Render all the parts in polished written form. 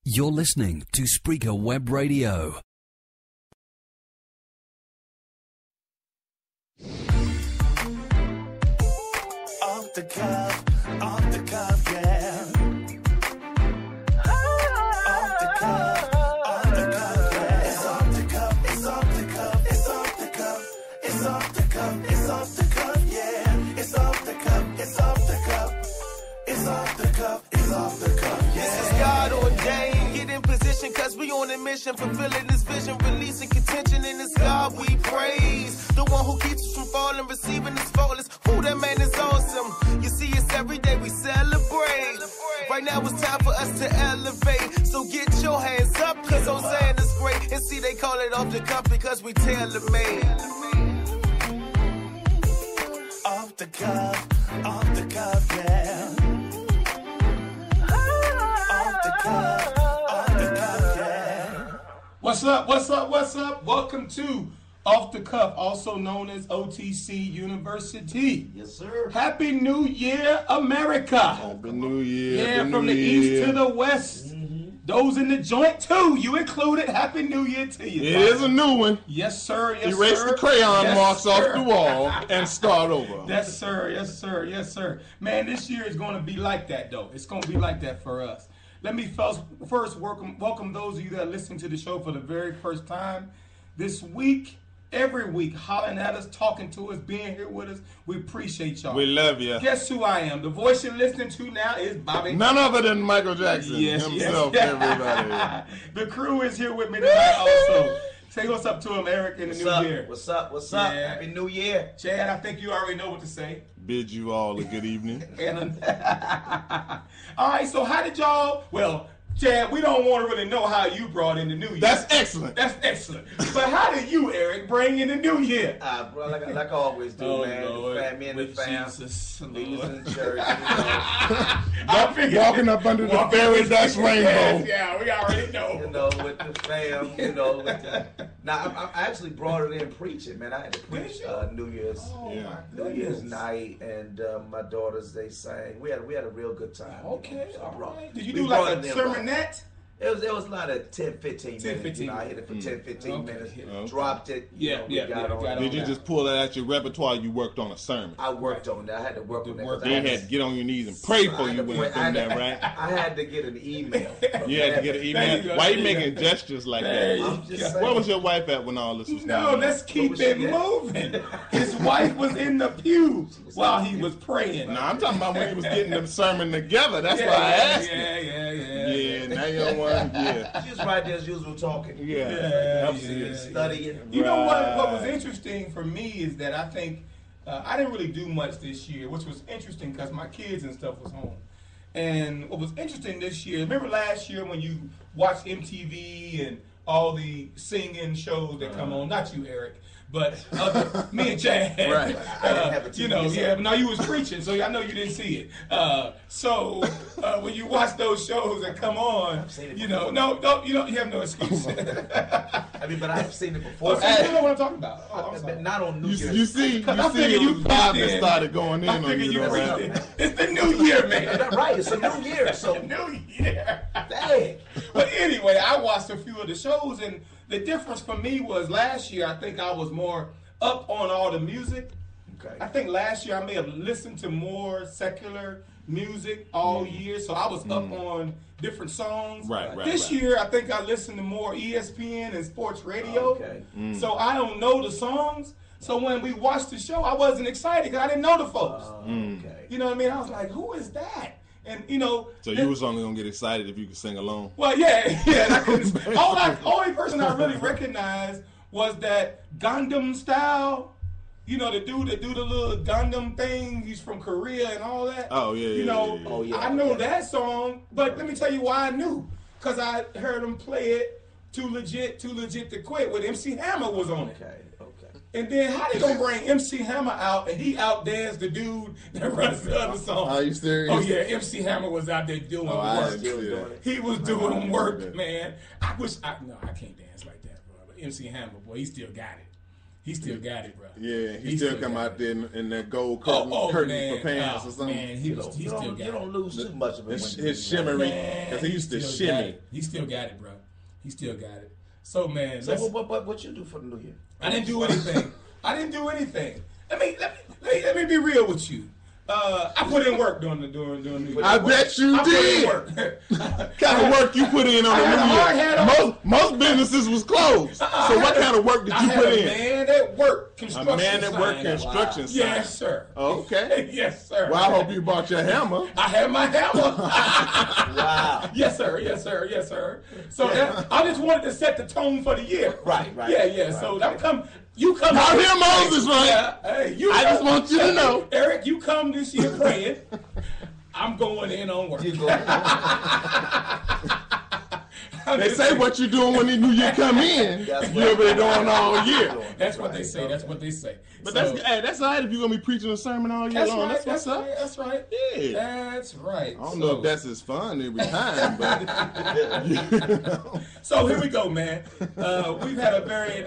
You're listening to Spreaker Web Radio. Off the cuff, yeah. Off the cuff, yeah. It's off the cuff, it's off the cuff, it's off the cuff, it's off the cuff, it's off the cuff, yeah. It's off the cuff, it's off the cuff, it's off the cuff, it's off the cuff, yeah. This is God ordained. Get in position, cause we on a mission, fulfilling this vision, releasing contention, and it's God we praise. The one who keeps us from falling, receiving his fullness. Who that man is awesome. You see us every day, we celebrate. Right now it's time for us to elevate. So get your hands up, cause Hosanna's great. And see, they call it off the cuff because we tailor-made. Off the cuff, yeah. Off the cuff, yeah. What's up? What's up? What's up? Welcome to Off the Cuff, also known as OTC University. Yes, sir. Happy New Year, America. Happy New Year. Yeah, Happy from New the Year. east to the west. Those in the joint too, you included. Happy New Year to you. It is a new one. Yes, sir. Yes, Erase sir. the crayon Yes, marks sir. off the wall and start over. Yes, sir. Yes, sir. Yes, sir. Man, this year is going to be like that, though. It's going to be like that for us. Let me first welcome those of you that are listening to the show for the very first time. This week, every week, hollering at us, talking to us, being here with us. We appreciate y'all. We love you. Guess who I am? The voice you're listening to now is Bobby. None other than Michael Jackson himself, everybody. The crew is here with me tonight also. Say what's up to him, Eric, in the new year. What's up? What's up? Yeah. Happy New Year. Chad, I think you already know what to say. Bid you all a good evening. All right, so how did y'all, well, Chad, we don't want to really know how you brought in the new year. That's excellent. That's excellent. But how did you, Eric, bring in the new year? Bro, like I always do, man. Lord. The family and the With fam. Jesus, Leaders Lord. in the church. I figured- Walking up under the fairy dust rainbow. Yeah, we already know. With the fam, with the... Now, I actually brought it in preaching, man. I had to preach New Year's New Year's night, and my daughters, they sang. We had a real good time. Okay, So all brought- right. Did you we do brought like a them sermonette? It was like a 10, 15 minutes. 15 I hit it for 10, 15 Okay. minutes. Okay. Dropped it. Yeah, we got on it. Did you just pull that out your repertoire? You worked on a sermon. I worked on that. I had to work on that. 'cause You I had to get on your knees and pray for you when you done that, right? I had to get an email. You had to get an There you email. go. Why you making gestures like There you that? I'm just saying. Where was your wife at when all this was going No, on? let's keep was it she at? moving. His wife was in the pew while he was praying. No, I'm talking about when he was getting the sermon together. That's why I asked you. Yeah, now you don't want to. She was right there as usual talking. Yeah. Studying. You know what was interesting for me is that I think I didn't really do much this year, which was interesting because my kids and stuff was home. And what was interesting this year, remember last year when you watched MTV and all the singing shows that come on, not you, Eric, but me and Chad. Right. I didn't have a TV, but now you was preaching, so I know you didn't see it. So when you watch those shows that come on, seen it you know, you have no excuse. I mean, but I've seen it before. So you know what I'm talking about. Oh, I'm sorry. But not on New You Year's. see, I figured it you was Bob that preached in. started going in I on figured you. you though, preached right? it. It's the new year, man. That's right. It's a new year. So, New year. dang. But anyway, I watched a few of the shows, and the difference for me was last year, I think I was more up on all the music. Okay. I think last year I may have listened to more secular music all year, so I was up on different songs. Right. This year, I think I listened to more ESPN and sports radio. Okay. So I don't know the songs. So when we watched the show, I wasn't excited because I didn't know the folks. Okay. You know what I mean? I was like, who is that? And you know, So you was only gonna get excited if you could sing along. well, yeah. I couldn't, only person I really recognized was that Gundam style. You know, the dude that do the little Gundam thing. He's from Korea and all that. Oh, yeah, You yeah, know, yeah, yeah. Oh, yeah. I know that song, but let me tell you why I knew. Because I heard him play it, Too Legit to Quit, with MC Hammer was on it. Okay. And then how they gonna bring MC Hammer out and he outdanced the dude that runs the other song? Are you serious? Oh yeah, MC Hammer was out there doing I work. didn't see that. He was doing work, that. man. I can't dance like that, bro. But MC Hammer, boy, he still got it. He still got it, bro. Yeah, he still come out there in that gold curtain for pants or something. Man, he still got it. You don't lose too much of it. His shimmery, because he used to shimmy. He still got it, bro. He still got it. So, man. So what you do for the New Year? I didn't do anything. Let me be real with you. I put in work during New Year. I bet you did. Kind of work you put in on the New Year. Most businesses was closed. So what kind of work did you put in? A man at work construction. A man at work construction site. Yes, sir. Okay. Yes, sir. Well, I hope you bought your hammer. I had my hammer. Wow. Yes, sir. Yes, sir. Yes, sir. So I just wanted to set the tone for the year. Right. Yeah. Right, so you come. Now hear Moses, right? Yeah. Hey, I just want you to know, Eric. You come this year praying. I'm going in on work. You go. They say what you doing when the New Year come in, you'll be doing all year. That's what they say. That's what they say. But that's all right if you're going to be preaching a sermon all year long. Right, that's what's up. Right, that's right. Yeah. That's right. I don't know if that's as fun every time, but. So here we go, man. We've had a very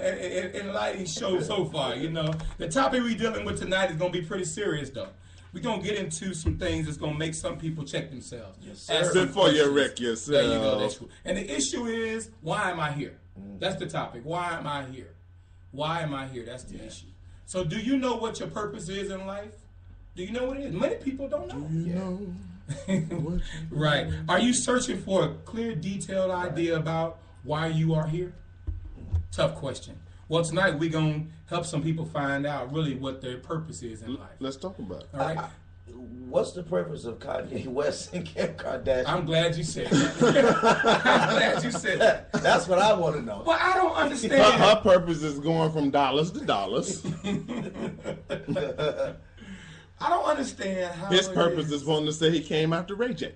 enlightening show so far. You know, the topic we're dealing with tonight is going to be pretty serious, though. We're going to get into some things that's going to make some people check themselves. Yes, sir. Before you wreck yourself. There you go. That's true. And the issue is, why am I here? That's the topic. Why am I here? Why am I here? That's the issue. So do you know what your purpose is in life? Do you know what it is? Many people don't know. Do you know? Right. Are you searching for a clear, detailed idea about why you are here? Tough question. Well, tonight we're going to help some people find out really what their purpose is in life. Let's talk about it. All right? What's the purpose of Kanye West and Kim Kardashian? I'm glad you said that. I'm glad you said that. That's what I want to know. Well, I don't understand. Her purpose is going from dollars to dollars. I don't understand how His purpose is wanting to say he came after Ray J.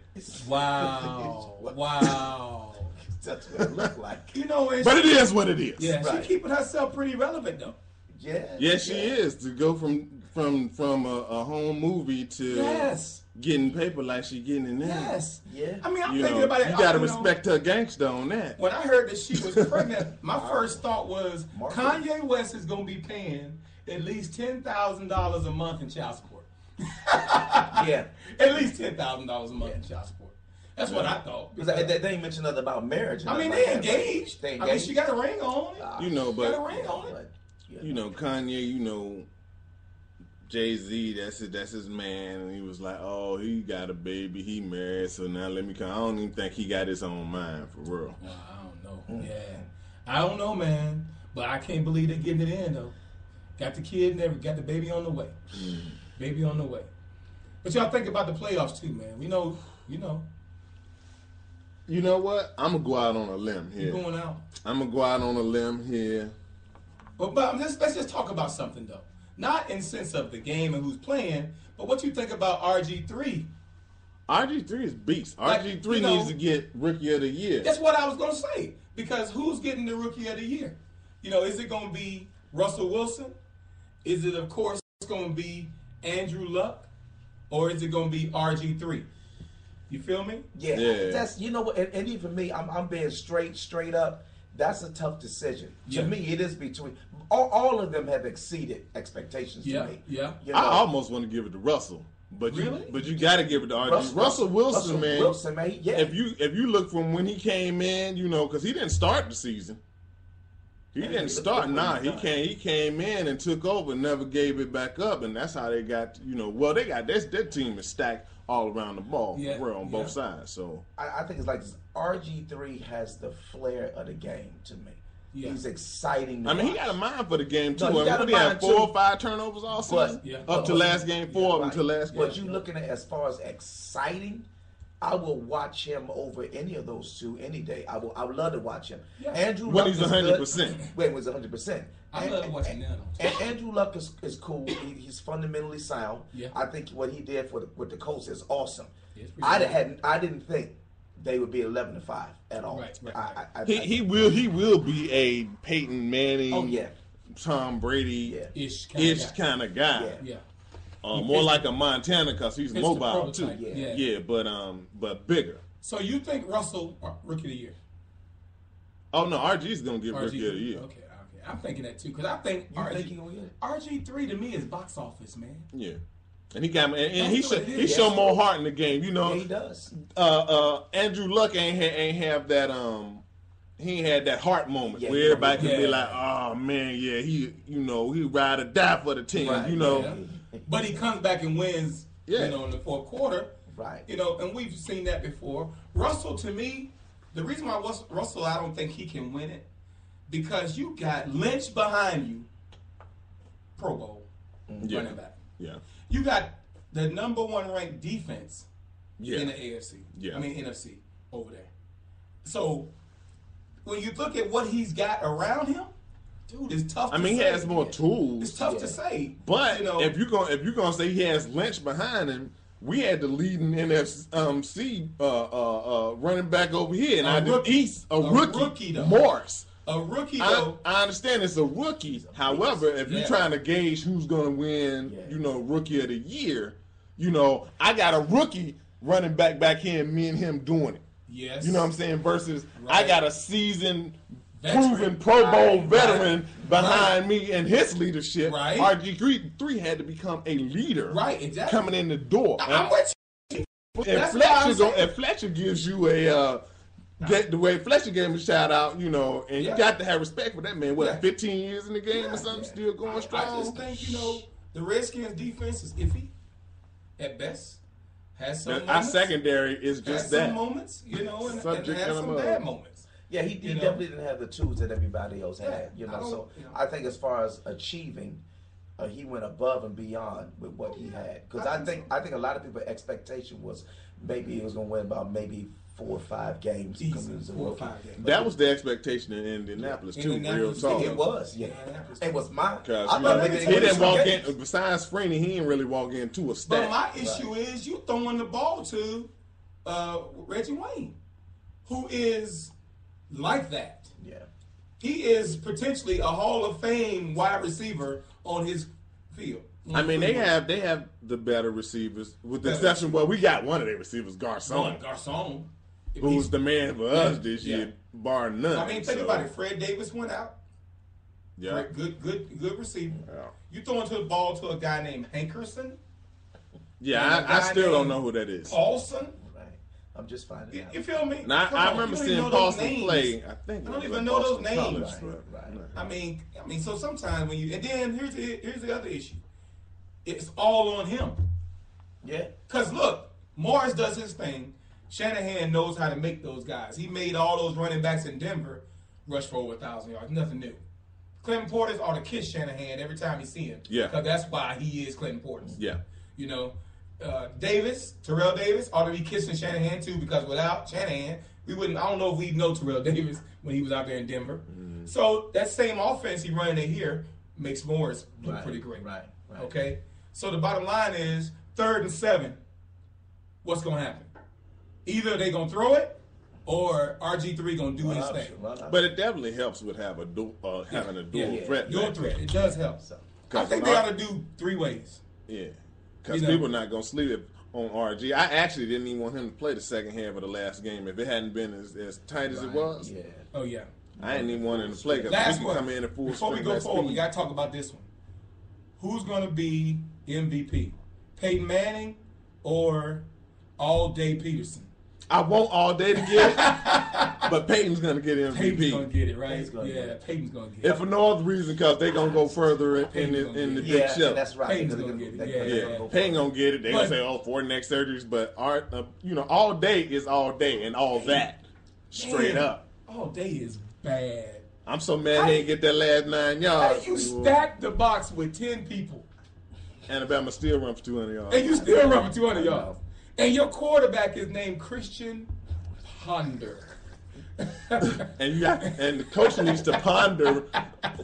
Wow. Wow. That's what it looked like. You know, But it is what it is. Yeah, Right. she's keeping herself pretty relevant, though. Yeah. Yes, she is. To go from a home movie to getting paper like she getting in there. Yes. Yeah. I mean, I'm You thinking know, about it. you got to respect her gangster on that. When I heard that she was pregnant, my first thought was Market. Kanye West is going to be paying at least $10,000 a month in child support. Yeah. At least $10,000 a month in child support. That's what I thought. Because they ain't mentioned nothing about marriage. I mean, they engaged. They I mean, engaged. she got a ring on it. You know, She got a but ring on it. you know, Kanye, you know, Jay-Z, that's his man, and he was like, oh, he got a baby, he married, so now let me come. I don't even think he got his own mind, for real. Well, I don't know. Yeah. I don't know, man. But I can't believe they're getting it in, though. Got the kid and everything. Got the baby on the way. Baby on the way. But y'all think about the playoffs, too, man. We know, you know. You know what? I'm going to go out on a limb here. You're going out. I'm going to go out on a limb here. But let's just talk about something, though. Not in sense of the game and who's playing, but what you think about RG3. RG3 is beast. Like, RG3 you know, needs to get Rookie of the Year. That's what I was going to say. Because who's getting the Rookie of the Year? You know, is it going to be Russell Wilson? Is it, of course, going to be Andrew Luck? Or is it going to be RG3? You feel me? Yeah. That's, you know what, and even me, I'm being straight up. That's a tough decision. To me, it is between all of them have exceeded expectations to me. Yeah. You know? I almost want to give it to Russell. But you got to give it to RG. Russell Wilson, man. Yeah. If you look from when he came in, you know, because he didn't start the season. He didn't start. He came in and took over, and never gave it back up, and that's how they got. You know, well, they got their team is stacked all around the ball, for real, on both sides. So I think it's like this. RG3 has the flair of the game to me. Yeah. He's exciting to watch. he got a mind for the game too. No, he had 4 or 5 turnovers all season, up to last game, 4 of them to last game. But you looking at as far as exciting, I will watch him over any of those two any day. I would love to watch him. Yeah. Andrew Luck he's 100%. When he's 100%. I love watching now. And Andrew Luck is cool. He's fundamentally sound. Yeah. I think what he did with the Colts is awesome. I didn't think they would be 11-5 at all. Right. He will be a Peyton Manning. Oh yeah. Tom Brady ish kind of guy. Yeah. More like a Montana because he's mobile too. Yeah. But bigger. So you think Russell Rookie of the Year? Oh no, RG's gonna get Rookie of the Year. Okay. I'm thinking that too because I think RG3 to me is box office, man. Yeah. And he got and he showed more heart in the game, you know. Yeah, he does. Andrew Luck ain't have that he ain't had that heart moment where everybody can be like, oh man, yeah, he ride or die for the team, right, you know. Yeah. But he comes back and wins, in the fourth quarter. Right. And we've seen that before. Russell, to me, the reason why Russell, I don't think he can win it, because you got Lynch behind you, Pro Bowl running back. Yeah. You got the number 1 ranked defense Yeah. in the AFC. Yeah. I mean NFC over there. So when you look at what he's got around him, dude, it's tough. I mean, he has more tools. It's tough to say. But if you're gonna say he has Lynch behind him, we had the leading NFC running back over here, and a rookie though. Morris. A rookie though. I understand it's a rookie. However, if you're trying to gauge who's going to win, rookie of the year, I got a rookie running back here, and me and him doing it. Yes. You know what I'm saying? Versus I got a seasoned, proven Pro Bowl veteran behind me and his leadership. Right. RG3 had to become a leader. Right. Exactly. Coming in the door. I'm with you. If Fletcher gives you the way Fletcher gave him a shout out, and you got to have respect for that man. 15 years in the game or something, still going strong? I just think, the Redskins defense is iffy at best. Has some moments. Our secondary is just that. Some moments, and Subject has some bad moments. Yeah, he definitely didn't have the tools that everybody else had. I think as far as achieving, he went above and beyond with what he had. Because I think a lot of people's expectation was maybe he was going to win about maybe 4 or 5 games. Easy, 4 or 5 games. That was the expectation in Indianapolis too. Real talk. It was, It was mine. He didn't walk in. Besides Freeney, he didn't really walk into a stat. But my issue is you throwing the ball to Reggie Wayne, who is like that. Yeah. He is potentially a Hall of Fame wide receiver on his field. I mean, they have the better receivers, with the exception. Well, we got one of their receivers, Garcon, who's the man for us this year, bar none. I mean, think about it. Fred Davis went out. Yeah, good receiver. Yeah. You throwing the ball to a guy named Hankerson. Yeah, I still don't know who that is. Paulson. I'm just finding out. You feel me? Now, I remember seeing Paulson play. I don't even know those names. Right. I mean, so sometimes when and then here's the other issue. It's all on him. Yeah. Because look, Morris does his thing. Shanahan knows how to make those guys. He made all those running backs in Denver rush for over 1,000 yards. Nothing new. Clinton Portis ought to kiss Shanahan every time he see him. Yeah. Because that's why he is Clinton Portis. Yeah. Terrell Davis ought to be kissing Shanahan too, because without Shanahan, I don't know if we'd know Terrell Davis when he was out there in Denver. Mm-hmm. So that same offense he running in here makes Morris look pretty great. Right. Okay? So the bottom line is 3rd and 7. What's going to happen? Either they're going to throw it or RG3 going to do his thing. But it definitely helps with having a dual threat. Dual threat. It does help. I think they ought to do 3 ways. Yeah. Because people are not going to sleep on RG. I actually didn't even want him to play the second half of the last game if it hadn't been as tight as it was. Yeah. Oh, yeah. I didn't even want him to play because he can come in at full Before we go forward, we got to talk about this one. Who's going to be MVP? Peyton Manning or All Day Peterson? I want All Day to get it, but Peyton's going to get MVP. Peyton's going to get it, right? Peyton's going to get it. If for no other reason, because they're going to go further in the big show. That's right. Peyton's going to get it. Peyton going to get it. They're going to say, 4 neck surgeries, but All Day is all day and all that. Straight up. All Day is bad. I'm so mad he didn't get that last 9 yards. You stacked the box with 10 people. Alabama still run for 200 yards. And you still run for 200 yards. And your quarterback is named Christian Ponder. and the coach needs to ponder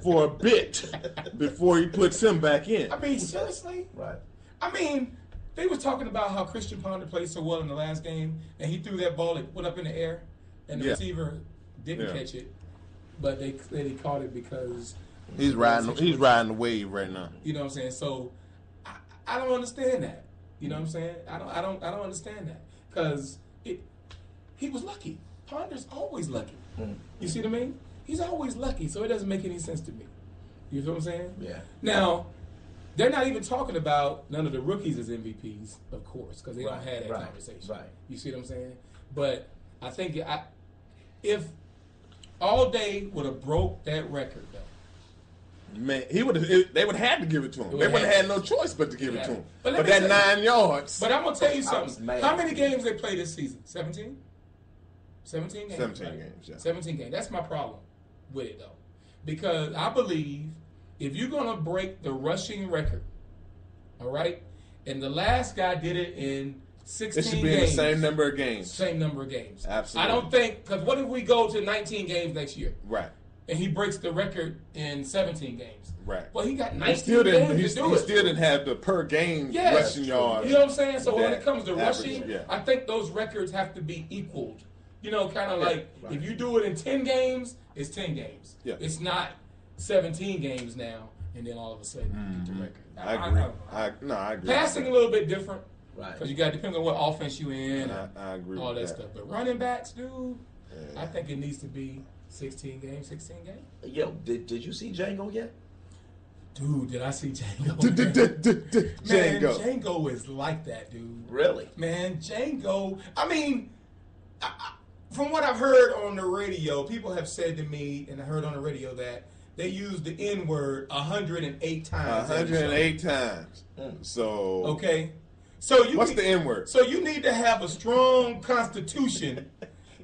for a bit before he puts him back in. I mean, seriously? Right. I mean, they was talking about how Christian Ponder played so well in the last game, and he threw that ball, it went up in the air, and the receiver didn't catch it. But they caught it because he's riding the wave right now. You know what I'm saying? So I don't understand that. You know what I'm saying? I don't understand that because he was lucky. Ponder's always lucky. You see what I mean? He's always lucky, so it doesn't make any sense to me. You feel what I'm saying? Yeah. Now, they're not even talking about none of the rookies as MVPs, of course, because they don't have that conversation. Right. You see what I'm saying? But I think if All Day would have broke that record, though. Man, they would have had to give it to him. They would have had no choice but to give it to him. But that 9 yards. But I'm gonna tell you something. How many games they played this season? 17. 17 games. 17 right? games. Yeah. 17 games. That's my problem with it, though, because I believe if you're gonna break the rushing record, all right, and the last guy did it in 16 games. It should be in the same number of games. Same number of games. Absolutely. I don't think, because what if we go to 19 games next year? Right. And he breaks the record in 17 games. Right. Well, he got He 19 still games didn't. He to do it. still didn't have the per game Yes. rushing yards. You know what I'm saying? So when that it comes to average, rushing, yeah. I think those records have to be equaled. You know, kind of like if you do it in 10 games, it's 10 games. Yeah. It's not 17 games now, and then all of a sudden you get the record. I agree. I agree. Passing a little bit different. Right. Because you got to depend on what offense you in. I agree all with that that. stuff. But running backs, dude, I think it needs to be 16 games. Yo, did you see Django yet? Dude, did I see Django? Man, Django is like that, dude. Really? Man, Django. I mean, from what I've heard on the radio, people have said to me, and I heard on the radio that they used the N word 108 times. 108 times. So okay. So what's the N word? So you need to have a strong constitution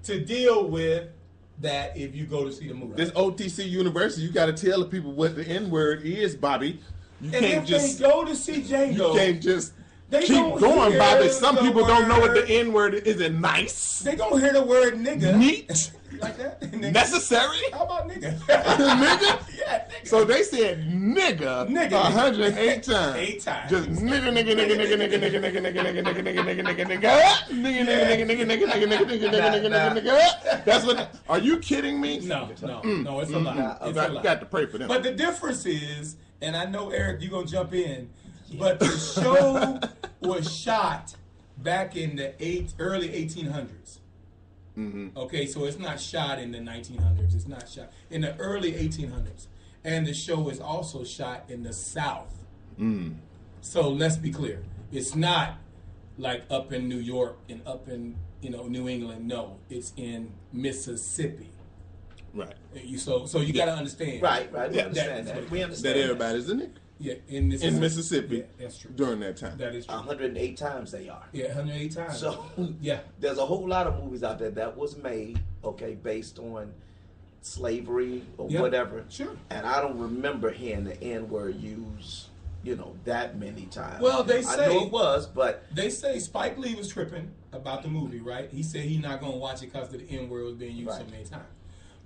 to deal with that if you go to see the movie. This OTC University, you got to tell the people what the N word is, Bobby. You and can't if just they go to see Django, you can't just they keep don't going, hear Bobby. Some the people don't know what word. the N word is. Is it nice? They gonna hear the word nigga. Neat? Like that? Nigga. Necessary? How about nigga? Nigga? Yeah, nigga. So they said nigga 108 times. 8 times. Just nigga, nigga, nigga, nigga, nigga, nigga, nigga, nigga, nigga, nigga, nigga, nigga, nigga, nigga, nigga. That's what. Are you kidding me? No, it's a lie. It's a lie. Got to pray for them. But the difference is, and I know Eric, you're gonna jump in, but the show was shot back in the early 1800s. Okay, so it's not shot in the 1900s. It's not shot in the early 1800s, and the show is also shot in the South. So let's be clear, it's not like up in New York and up in New England. No, it's in Mississippi. Right. So you got to understand. Right. We understand that. We understand that everybody's in it. Yeah, in Mississippi. Yeah, that's true. During that time. That is true. 108 times they are. Yeah, 108 times. So yeah, there's a whole lot of movies out there that was made, based on slavery or whatever. Sure. And I don't remember hearing the N word used, that many times. Well, they say I know it was, but they say Spike Lee was tripping about the movie, right? He said he's not gonna watch it because the N word was being used so many times.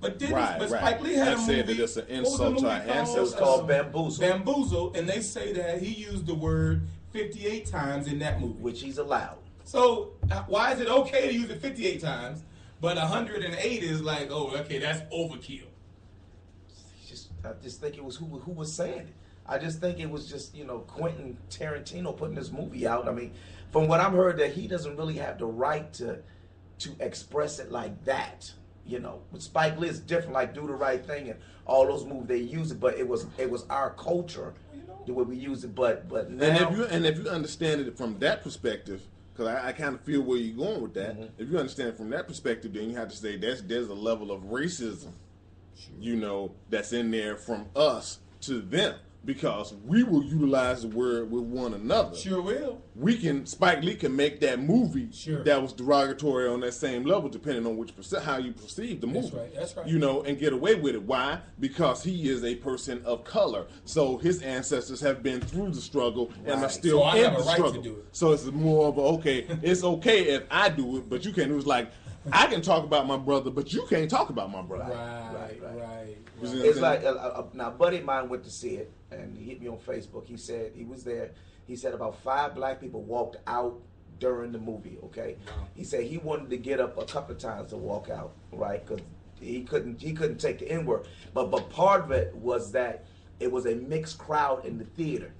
But Spike Lee had a movie. Said that it's an insult to our ancestors. It was called Bamboozle. Bamboozle, and they say that he used the word 58 times in that movie, which he's allowed. So why is it okay to use it 58 times, but 108 is like, oh, okay, that's overkill? I just think it was who was saying it. I just think it was just Quentin Tarantino putting this movie out. I mean, from what I've heard, that he doesn't really have the right to express it like that. With Spike Lee, it's different. Like Do the Right Thing and all those movies, they use it, but it was our culture the way we use it. But now, and if you understand it from that perspective, because I kind of feel where you're going with that. If you understand it from that perspective, then you have to say there's a level of racism, that's in there from us to them. Because we will utilize the word with one another. Sure will. Spike Lee can make that movie that was derogatory on that same level, depending on how you perceive the movie. That's right. And get away with it. Why? Because he is a person of color. So his ancestors have been through the struggle and are still in the struggle. To do it. So it's more of it's okay if I do it, but you can't. It was like, I can talk about my brother, but you can't talk about my brother. Right. It's like now, a buddy of mine went to see it, and he hit me on Facebook. He said he was there. He said about 5 black people walked out during the movie. Okay, wow. He said he wanted to get up a couple of times to walk out, right? Because he couldn't take the N word. But part of it was that it was a mixed crowd in the theater.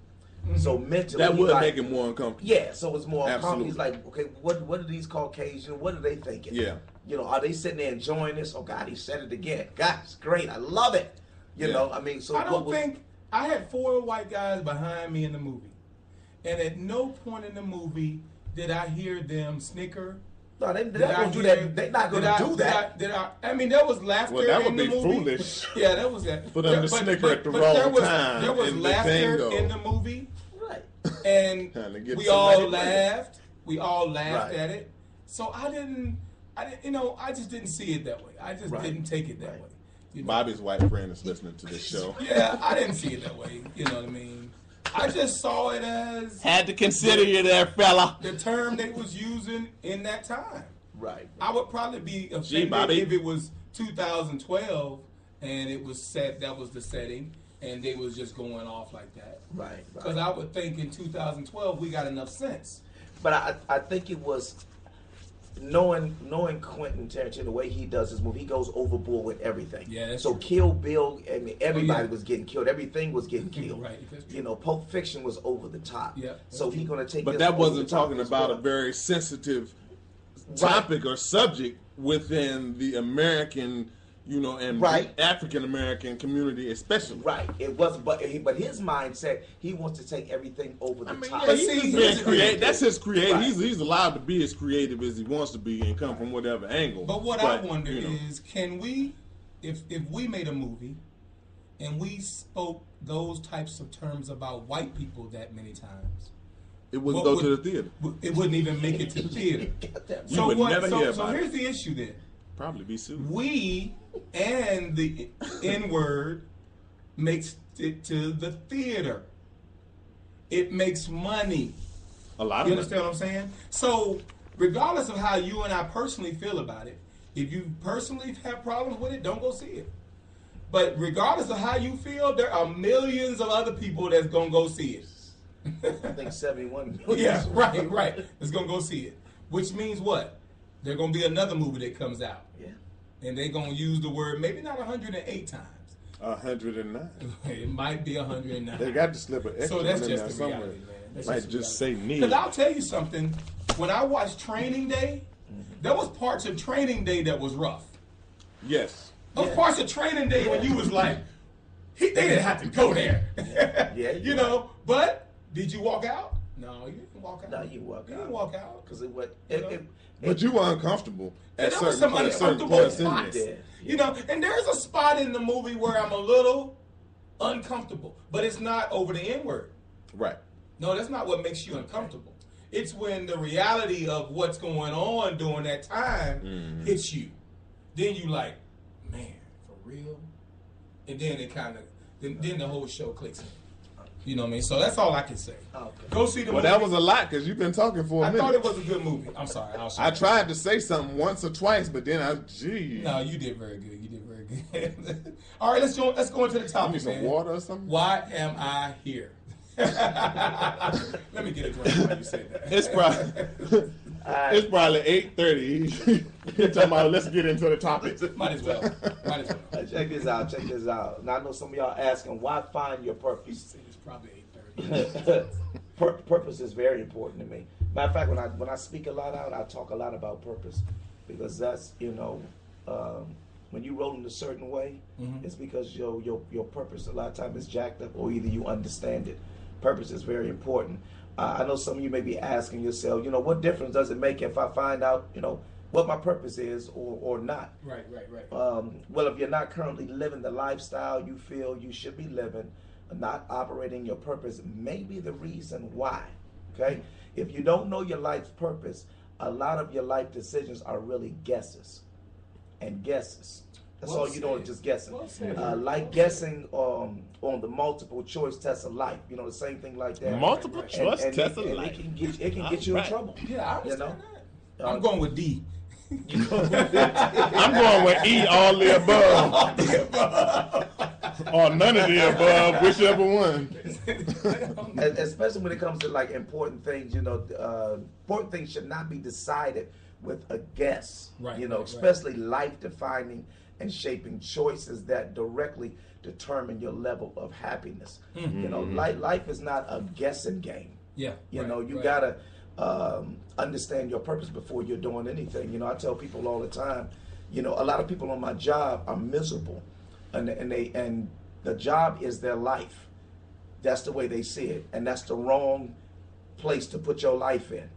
So mentally, that would like, make it more uncomfortable. Yeah, so it's more Absolutely. uncomfortable. He's like, okay, what are these Caucasians? What are they thinking? Yeah. You know, are they sitting there enjoying this? Oh God, he said it again. God, it's great. I love it. You know, I mean, so I don't think I had 4 white guys behind me in the movie, and at no point in the movie did I hear them snicker. No, they're not going to do that. They're not going to do that. I mean, there was laughter Well, that would in the be movie. foolish. Yeah, that was that. For them to snicker at the wrong time. There was in laughter the in the movie, Right. and get we all somebody laughed. We all laughed Right. at it. So I didn't. You know, I just didn't see it that way. I just didn't take it that way. You know? Bobby's white friend is listening to this show. Yeah, I didn't see it that way. You know what I mean? I just saw it as Had to consider you there, fella. the term they was using in that time. Right. I would probably be Gee, offended Bobby. if it was 2012 and it was set. That was the setting, and they was just going off like that. Right. Because I would think in 2012 we got enough sense. But I think it was knowing Quentin Tarantino, the way he does his movie, he goes overboard with everything. Yeah, that's so true. Kill Bill, I mean, everybody Oh, yeah. was getting killed. Everything was getting killed. Right, that's true. You know, Pulp Fiction was over the top. Yeah, So he's going to take. But this that over wasn't the top talking as about well. a very sensitive topic or subject within the American, you know, and Right. African American community, especially. Right. It wasn't, but his mindset, he wants to take everything over the I mean, top. yeah, But he's see, just here's being the creative. thing. That's his creative. Right. He's allowed to be as creative as he wants to be and come from whatever angle. But what I wonder you know, is, can we, if we made a movie and we spoke those types of terms about white people that many times, it wouldn't what go to would- the theater. it wouldn't even make it to the theater. You would never hear so about here's it. the issue then. Probably be sued. We and the N-word makes it to the theater. It makes money. A lot of You money. understand what I'm saying? So, regardless of how you and I personally feel about it, if you personally have problems with it, don't go see it. But regardless of how you feel, there are millions of other people that's gonna go see it. I think 71 million. Yeah, right. That's gonna go see it. Which means what? There's gonna be another movie that comes out, Yeah. and they're gonna use the word maybe not 108 times. 109. It might be 109. They got to slip an extra So that's one in just there the somewhere. reality, man. That's Might the just reality. say need. Because I'll tell you something. When I watched Training Day, there was parts of Training Day that was rough. Yes. There was parts of Training Day when you was like, they didn't have to go there. Yeah, you know. But did you walk out? No, you didn't walk out. No, you walk You out. didn't walk out. Because it would. You know? But you were uncomfortable at There was certain, some at certain uncomfortable points in spots. there. You know, and there's a spot in the movie where I'm a little uncomfortable, but it's not over the N-word. Right. No, that's not what makes you uncomfortable. It's when the reality of what's going on during that time hits you. Then you like, man, for real? And then it kind of, then the whole show clicks in. You know what I mean? So that's all I can say. Okay. Go see the Well, movie. that was a lot because you've been talking for a I minute. thought it was a good movie. I'm sorry. I tried to say something once or twice, but then No, you did very good. You did very good. All right, let's go into the You topic, need some man. water or something? Why am I here? Let me get a drink while you say that. It's probably it's probably 8:30. You're talking about let's get into the topic. Might as well. Check this out. Check this out. Now I know some of y'all asking, why find your purpose? It's probably 8:30. Purpose is very important to me. Matter of fact, when I speak a lot out, I talk a lot about purpose because that's when you roll in a certain way, it's because your purpose a lot of times is jacked up, or either you understand it. Purpose is very important. I know some of you may be asking yourself, what difference does it make if I find out, what my purpose is or not? Right. Well, if you're not currently living the lifestyle you feel you should be living, not operating your purpose may be the reason why. Okay? If you don't know your life's purpose, a lot of your life decisions are really guesses. And guesses. That's Well all you know, said. is just guessing. Well said. Like guessing on the multiple choice test of life. The same thing like that. Multiple And- choice and test of it life. can get you in Right. trouble. Yeah, I understand that. I'm Uh, going with D. I'm going with E, all the above. Or none of the above, whichever one. Especially when it comes to like important things, important things should not be decided with a guess. Right, You know, right, especially life defining and shaping choices that directly determine your level of happiness. You know, life is not a guessing game. Yeah. You know, you gotta understand your purpose before you're doing anything. You know, I tell people all the time, you know, a lot of people on my job are miserable, and the job is their life. That's the way they see it, and that's the wrong place to put your life in.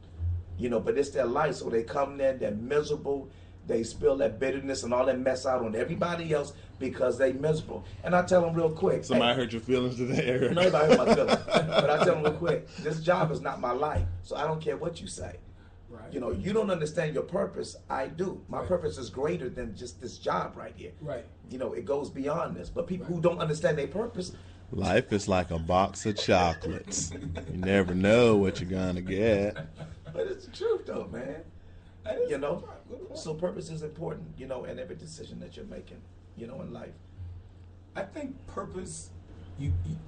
You know, but it's their life, so they come there, they're miserable, they spill that bitterness and all that mess out on everybody else because they miserable. And I tell them real quick. Somebody hurt your feelings today, Eric. Nobody hurt my feelings. But I tell them real quick, this job is not my life, so I don't care what you say. Right. You know, you don't understand your purpose. I do. My purpose is greater than just this job right here. Right. You know, it goes beyond this. But people who don't understand their purpose, Life is like a box of chocolates. You never know what you're gonna get. but it's the truth though, man. You know, so purpose is important, you know, in every decision that you're making, you know, in life. I think purpose,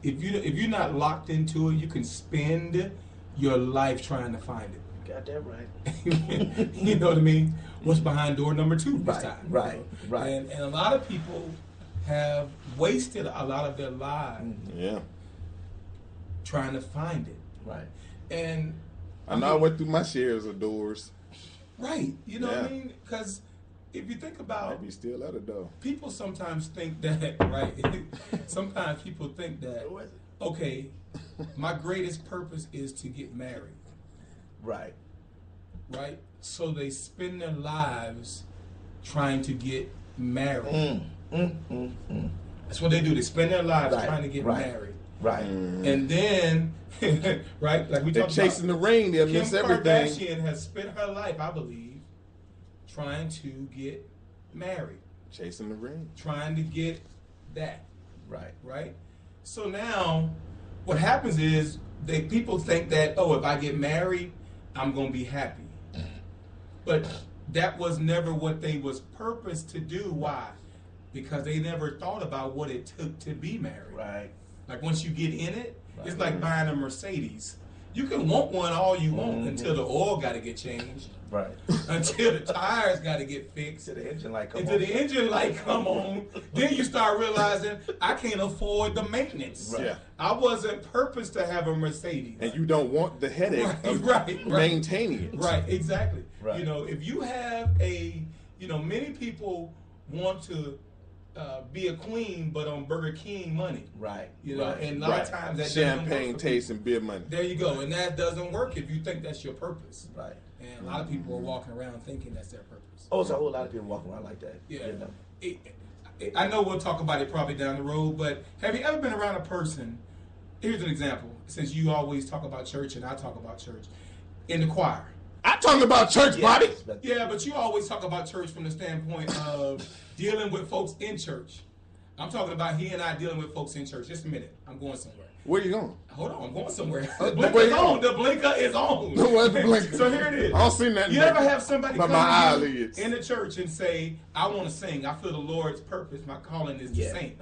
if you're not locked into it, you can spend your life trying to find it. Got that right. You know what I mean? What's behind door number 2 this time? Right. And a lot of people have wasted a lot of their lives trying to find it. Right. And I know I went through my shares of doors. Right. You know what I mean? Because if you think about, Maybe still at it though. people sometimes think that, right? Sometimes people think that, okay, my greatest purpose is to get married. Right. Right? So they spend their lives trying to get married. That's what they do. They spend their lives trying to get married. Right. And then, right, like we They're talked chasing about, the ring. They'll Kim miss everything. Kardashian has spent her life, I believe, trying to get married, Chasing the ring. trying to get that, Right. right? So now, what happens is people think that, oh, if I get married, I'm gonna be happy. But that was never what they was purposed to do. Why? Because they never thought about what it took to be married. Right. Like once you get in it, it's like buying a Mercedes. You can want one all you want until the oil got to get changed, Right. until the tires got to get fixed, To the engine light come until on. the engine light come on. Then you start realizing I can't afford the maintenance. Right. Yeah. I wasn't purposed to have a Mercedes. And you don't want the headache of Right. maintaining it. Right, exactly. Right. You know, if you have many people want to be a queen, but on Burger King money. Right. You know, Right. and a lot of times that Champagne doesn't work for taste and beer money. people. There you go, and that doesn't work if you think that's your purpose. Right. And a lot of people are walking around thinking that's their purpose. Oh, it's a whole lot of people walking around like that. Yeah. You know? I know we'll talk about it probably down the road, but have you ever been around a person? Here's an example. Since you always talk about church and I talk about church, in the choir. I talk about church, Bobby. Yeah, but you always talk about church from the standpoint of dealing with folks in church. I'm talking about he and I dealing with folks in church. Just a minute. I'm going somewhere. Where you going? Hold on. I'm going somewhere. Oh, The blinker's where you on. going? The blinker is on. Where's the blinker? So here it is. I don't see nothing. You ever have somebody But come my to eyelids. you in the church and say, I want to sing. I feel the Lord's purpose. My calling is to sing.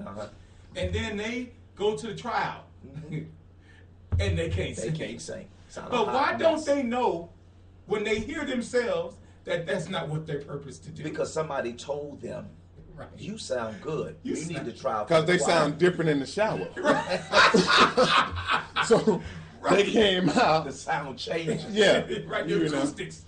And then they go to the trial. And they can't They sing. can't sing. Sound But like why hot don't mess. they know when they hear themselves that that's not what they're purposed to do? Because somebody told them, right. you sound good. You You need sound- to try. Because they choir." sound different in the shower. So they came out. The sound changes. Yeah. right, You your know. acoustics.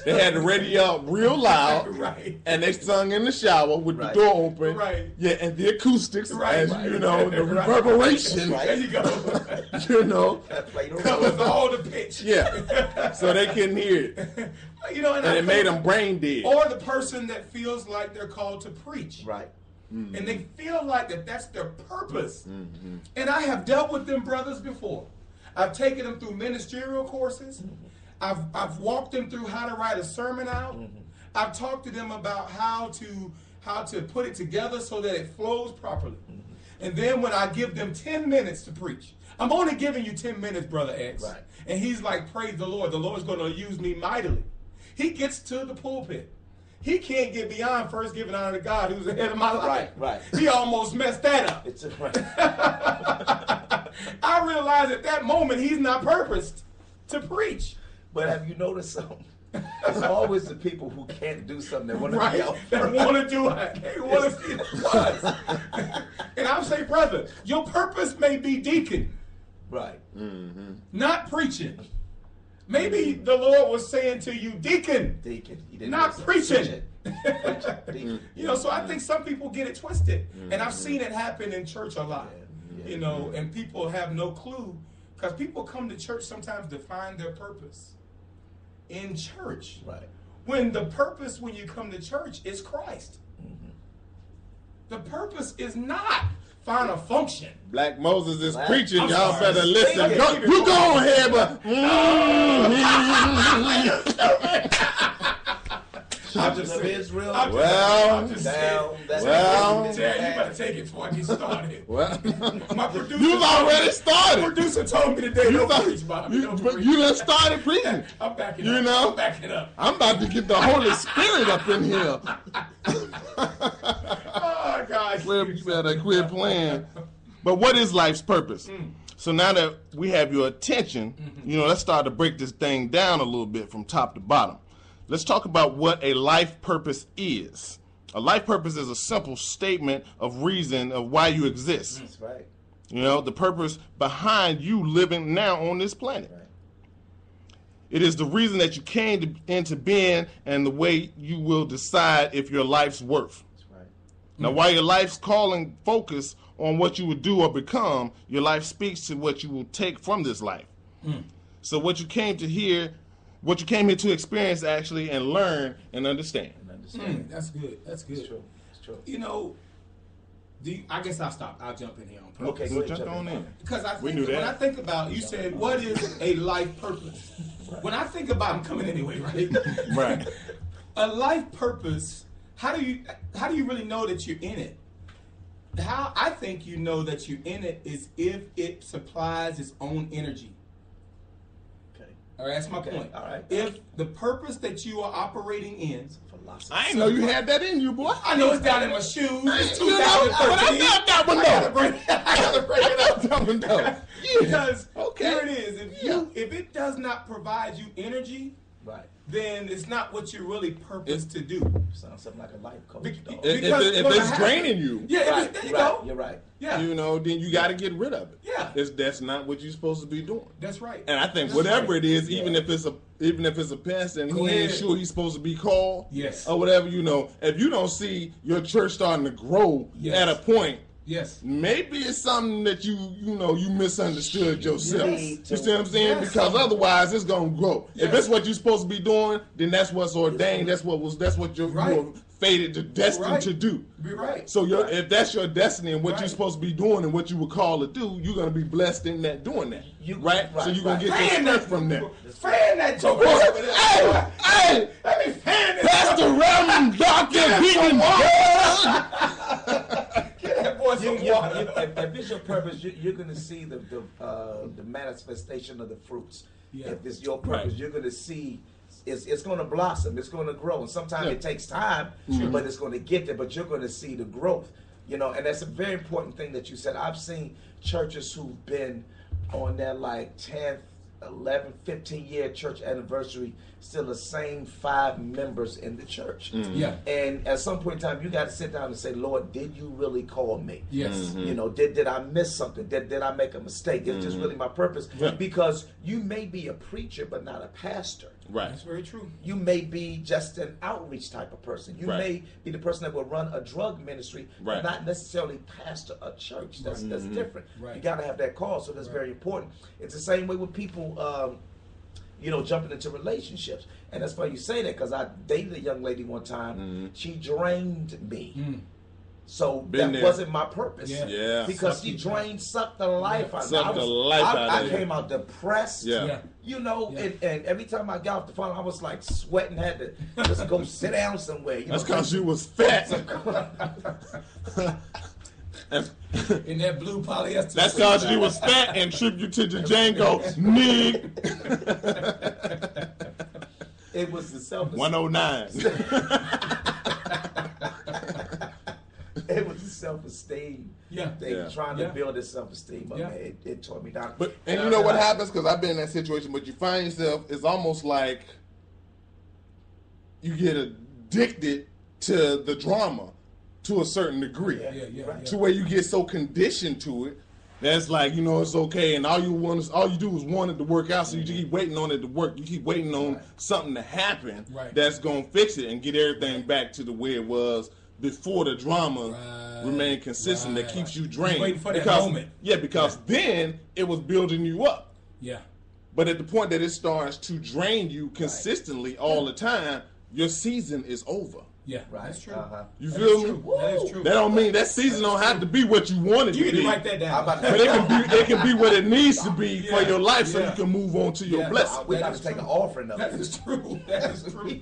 They had the radio up real loud. right. And they sung in the shower with Right. the door open. Right. Yeah, and the acoustics, Right. as Right. you know, the Right. reverberation, Right. There you go. you know. Play the Covers role. all the pitch. Yeah. So they couldn't hear it. You know, and And I it made think- them brain dead. Or the person that feels like they're called to preach. Right. And they feel like that's their purpose. Mm-hmm. And I have dealt with them brothers before. I've taken them through ministerial courses. I've walked them through how to write a sermon out. I've talked to them about how to put it together so that it flows properly. And then when I give them 10 minutes to preach, I'm only giving you 10 minutes, Brother X. Right. And he's like, praise the Lord. The Lord's going to use me mightily. He gets to the pulpit. He can't get beyond first giving honor to God, who's the head of my life. Right. He almost messed that up. It's right. I realized at that moment he's not purposed to preach. But have you noticed something? It's always the people who can't do something that want to Right? be out That front. want to do it. They want to see the front. And I'll say, brother, your purpose may be deacon, Right. not preaching. Maybe the Lord was saying to you, deacon, Deacon. He didn't not say preaching. Deacon. You know, so I think some people get it twisted. And I've seen it happen in church a lot. Yeah. You know, and people have no clue. Because people come to church sometimes to find their purpose in church. Right. When the purpose when you come to church is Christ. The purpose is not find a function. Black Moses is Black- preaching. I'm Y'all sorry. better listen. Keep Go, it you go going. ahead, but I'm just of saying. Israel. Well, I'm just down. saying. That's well. Terry, you better take it before I get started. well, My producer, you've already my started. producer told me today, don't preach, Bobby. Don't But preach. you done started preaching. I'm backing You up. know? I'm backing up. I'm about to get the Holy Spirit up in here. Oh, gosh. You better quit playing. But what is life's purpose? So now that we have your attention, you know, let's start to break this thing down a little bit from top to bottom. Let's talk about what a life purpose is. A life purpose is a simple statement of reason of why you exist. That's right. You know, the purpose behind you living now on this planet. Right. It is the reason that you came into being and the way you will decide if your life's worth. That's right. Now, while your life's calling focus on what you will do or become, your life speaks to what you will take from this life. So what you came here to experience actually and learn and understand. And understand. That's good. That's good. It's true. It's true. You know, I guess I'll stop. I'll jump in here on purpose. Okay, So go ahead, jump on in. Because I We think knew when that. I think about, you said, what is a life purpose? When I think about, I'm coming anyway, right? Right. A life purpose. How do you really know that you're in it? How I think you know that you're in it is if it supplies its own energy. Okay. All right, that's my Okay, point. all right. If the purpose that you are operating in, Philosophy. I didn't know you had that in you, boy. I know it's down in my shoes. It's You know, but I 2013. got that one I gotta though. bring it up. That one though. Because Okay. here it is. If it does not provide you energy, Right. then it's not what you're really purposed to do. Sounds something like a life coach. Be- dog. If Because it's what'll happen- draining you, Yeah, Right, there you right. go. You're right. Yeah, you know, then you got to get rid of it. Yeah. That's not what you're supposed to be doing. that's right. And I think That's whatever right. it is, even if it's a pastor and Go he ain't ahead. sure he's supposed to be called, Yes. or whatever, you know, if you don't see your church starting to grow Yes. at a point, Yes. maybe it's something that you misunderstood yourself. You You need see to- what I'm saying? Yes. Because otherwise it's gonna grow. If Yes. it's what you're supposed to be doing, then that's what's ordained. That's what you're Right. fated to destined Right. to do. Be right. So if that's your destiny and what Right. you're supposed to be doing and what you were called to do, you're gonna be blessed in that doing that. Right? So you're gonna get your Fan strength from that. Fan that joker over there. Hey, Let me fan this. Pastor Reverend Dr. Beaton. Get that boy some water. If it's your purpose, you're going to see the manifestation of the fruits. Yeah. If it's your purpose, Right. you're going to see it's going to blossom. It's going to grow. And sometimes Yeah. it takes time, but it's going to get there. But you're going to see the growth. You know, and that's a very important thing that you said. I've seen churches who've been on their like 10th, 11, 15-year church anniversary, still the same 5 members in the church. Yeah. And at some point in time, you got to sit down and say, Lord, did you really call me? Yes. You know, did I miss something? Did I make a mistake? Is this really my purpose? Yeah. Because you may be a preacher, but not a pastor. Right. That's very true. You may be just an outreach type of person. You Right. may be the person that will run a drug ministry, Right. but not necessarily pastor a church. That's different. Right. You got to have that call, so that's very important. It's the same way with people, jumping into relationships. And that's why you say that, because I dated a young lady one time. She drained me. So Been that there. wasn't my purpose. Yeah. Yeah. Because she sucked the life out of me. Sucked the life out I of you. came out depressed. Yeah. Yeah. You know, Yeah. and every time I got off the phone, I was like sweating, had to just go sit down somewhere. You That's know? because you was fat. In that blue polyester. That's because you was fat and tripped you to the Django. Nig. It was the self-esteem. 109. It was the self-esteem. Yeah. They Yeah. trying Yeah. to build this self-esteem, but Yeah. man, it tore me down. And you know what happens? Because I've been in that situation, but you find yourself, it's almost like you get addicted to the drama to a certain degree, to where you get so conditioned to it that's like, you know, it's okay, and all you do is want it to work out, so you keep waiting on it to work. You keep waiting on something to happen that's gonna fix it and get everything back to the way it was before the drama remained consistent. That keeps you drained. Waiting for that moment. Yeah, because then it was building you up. Yeah. But at the point that it starts to drain you consistently all the time, your season is over. Yeah, that's true. You feel me? That is true. That don't mean that season don't have to be what you want it to be. You can write that down. But it can be what it needs to be for your life, so you can move on to your blessing. We got to take an offering of it. That is true. That is true.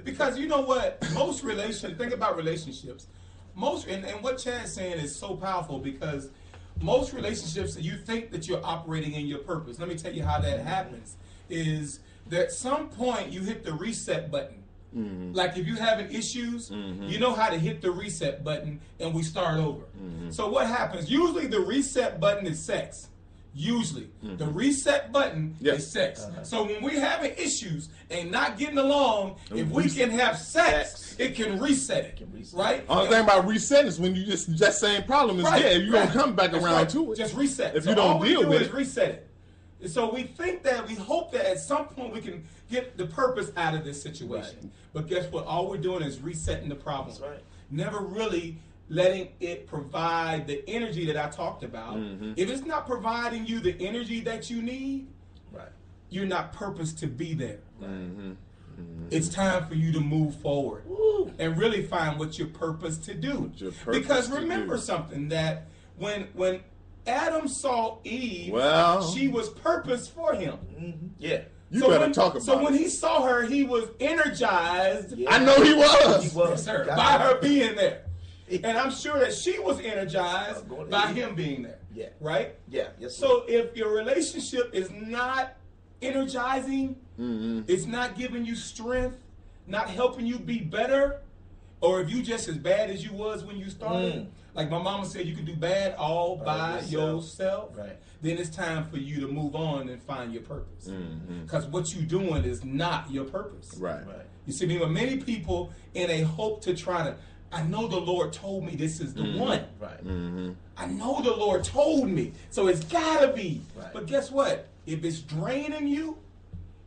Because you know what? Think about relationships. And what Chad's saying is so powerful, because most relationships that you think that you're operating in your purpose. Let me tell you how that happens. Is that at some point you hit the reset button. Like if you're having issues, you know how to hit the reset button and we start over. So what happens? Usually the reset button is sex. Usually the reset button is sex. So when we're having issues and not getting along, if we can have sex, it can reset it. Right? Only thing about resetting is when you that same problem is there, you're gonna come back around to it. Just reset. If you don't deal with it, reset it. So we hope that at some point we can get the purpose out of this situation. But guess what? All we're doing is resetting the problem. That's right. Never really letting it provide the energy that I talked about. If it's not providing you the energy that you need, you're not purposed to be there. It's time for you to move forward and really find what you're purposed to do. Because remember something, that when Adam saw Eve, she was purposed for him. Yeah. You better talk about it. So when he saw her, he was energized. Yeah. I know he was. He was. Yes, sir, by her being there. And I'm sure that she was energized by him being there. Yeah. Right? Yeah. Yes. So if your relationship is not energizing, it's not giving you strength, not helping you be better, or if you just as bad as you was when you started, like my mama said, you can do bad all by yourself. Right. Then it's time for you to move on and find your purpose. Because what you're doing is not your purpose. Right. You see, many people in a hope to try to, I know the Lord told me this is the one. Right. I know the Lord told me, so it's gotta be. Right. But guess what? If it's draining you,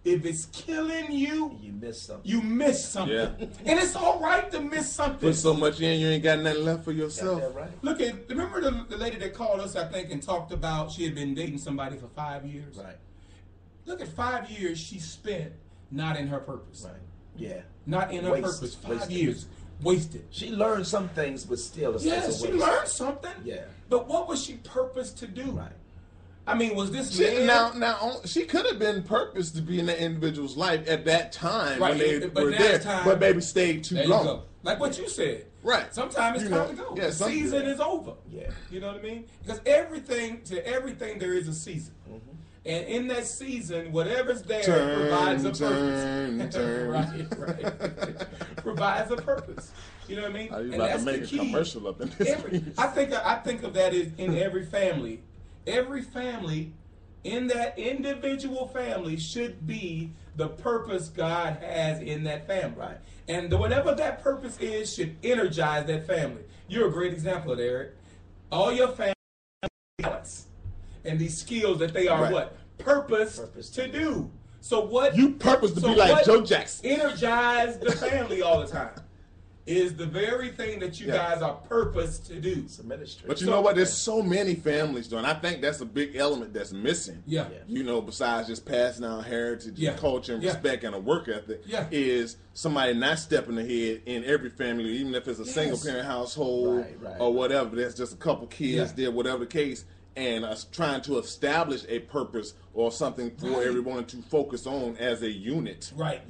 if it's killing you, You miss something. you miss something. Yeah. And it's all right to miss something. Put so much in, you ain't got nothing left for yourself. Got that right. Look at, remember the lady that called us, I think, and talked about she had been dating somebody for 5 years? Right. Look at 5 years she spent not in her purpose. Right. Yeah. Not in her purpose. 5 years. Wasted. She learned some things, but still, it's Yes, it's a she waste. learned something. Yeah. But what was she purposed to do? Right. I mean, was this She, man... now, she could have been purposed to be in that individual's life at that time Right, when they but were now there, it's time- but maybe stayed too There you long. go. Like what you said. Right. Sometimes it's You know, time to go. yeah, The season is over. Yeah. You know what I mean? Because everything there is a season. And in that season, whatever's there provides a purpose. Right. Provides a purpose. You know what I mean? I was And about that's to make the a key. commercial up in this piece. I think of that as in every family. Every family, in that individual family, should be the purpose God has in that family. Right. And whatever that purpose is should energize that family. You're a great example of that, Eric. All your family talents and these skills that they are what? Purpose to do. So what You purpose to be like what Joe Jackson. energize the family all the time is the very thing that you Yeah. guys are purposed to do. It's a ministry. But you know what? There's so many families doing. I think that's a big element that's missing. Yeah. You know, besides just passing down heritage, and culture, and respect, and a work ethic, is somebody not stepping ahead in every family, even if it's a single parent household or whatever. There's just a couple kids there, whatever the case, and us trying to establish a purpose or something for everyone to focus on as a unit. Right.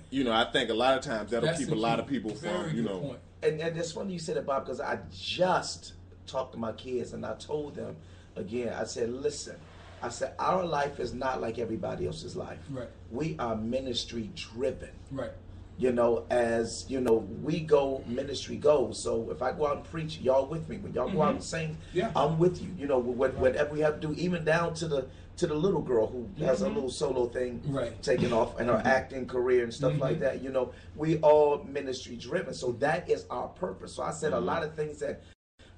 You know, I think a lot of times that'll That's keep the a lot key. of people Very from, you good know. point. And it's funny you said it, Bob, because I just talked to my kids and I told them again, I said, listen, I said, our life is not like everybody else's life. Right. We are ministry driven. Right. You know, as you know, we go, ministry goes. So if I go out and preach, y'all with me. When y'all go out and sing, I'm with you. You know, whatever we have to do, even down to the to the little girl who has a little solo thing taking off and her acting career and stuff like that. You know, we all ministry driven, so that is our purpose. So I said a lot of things that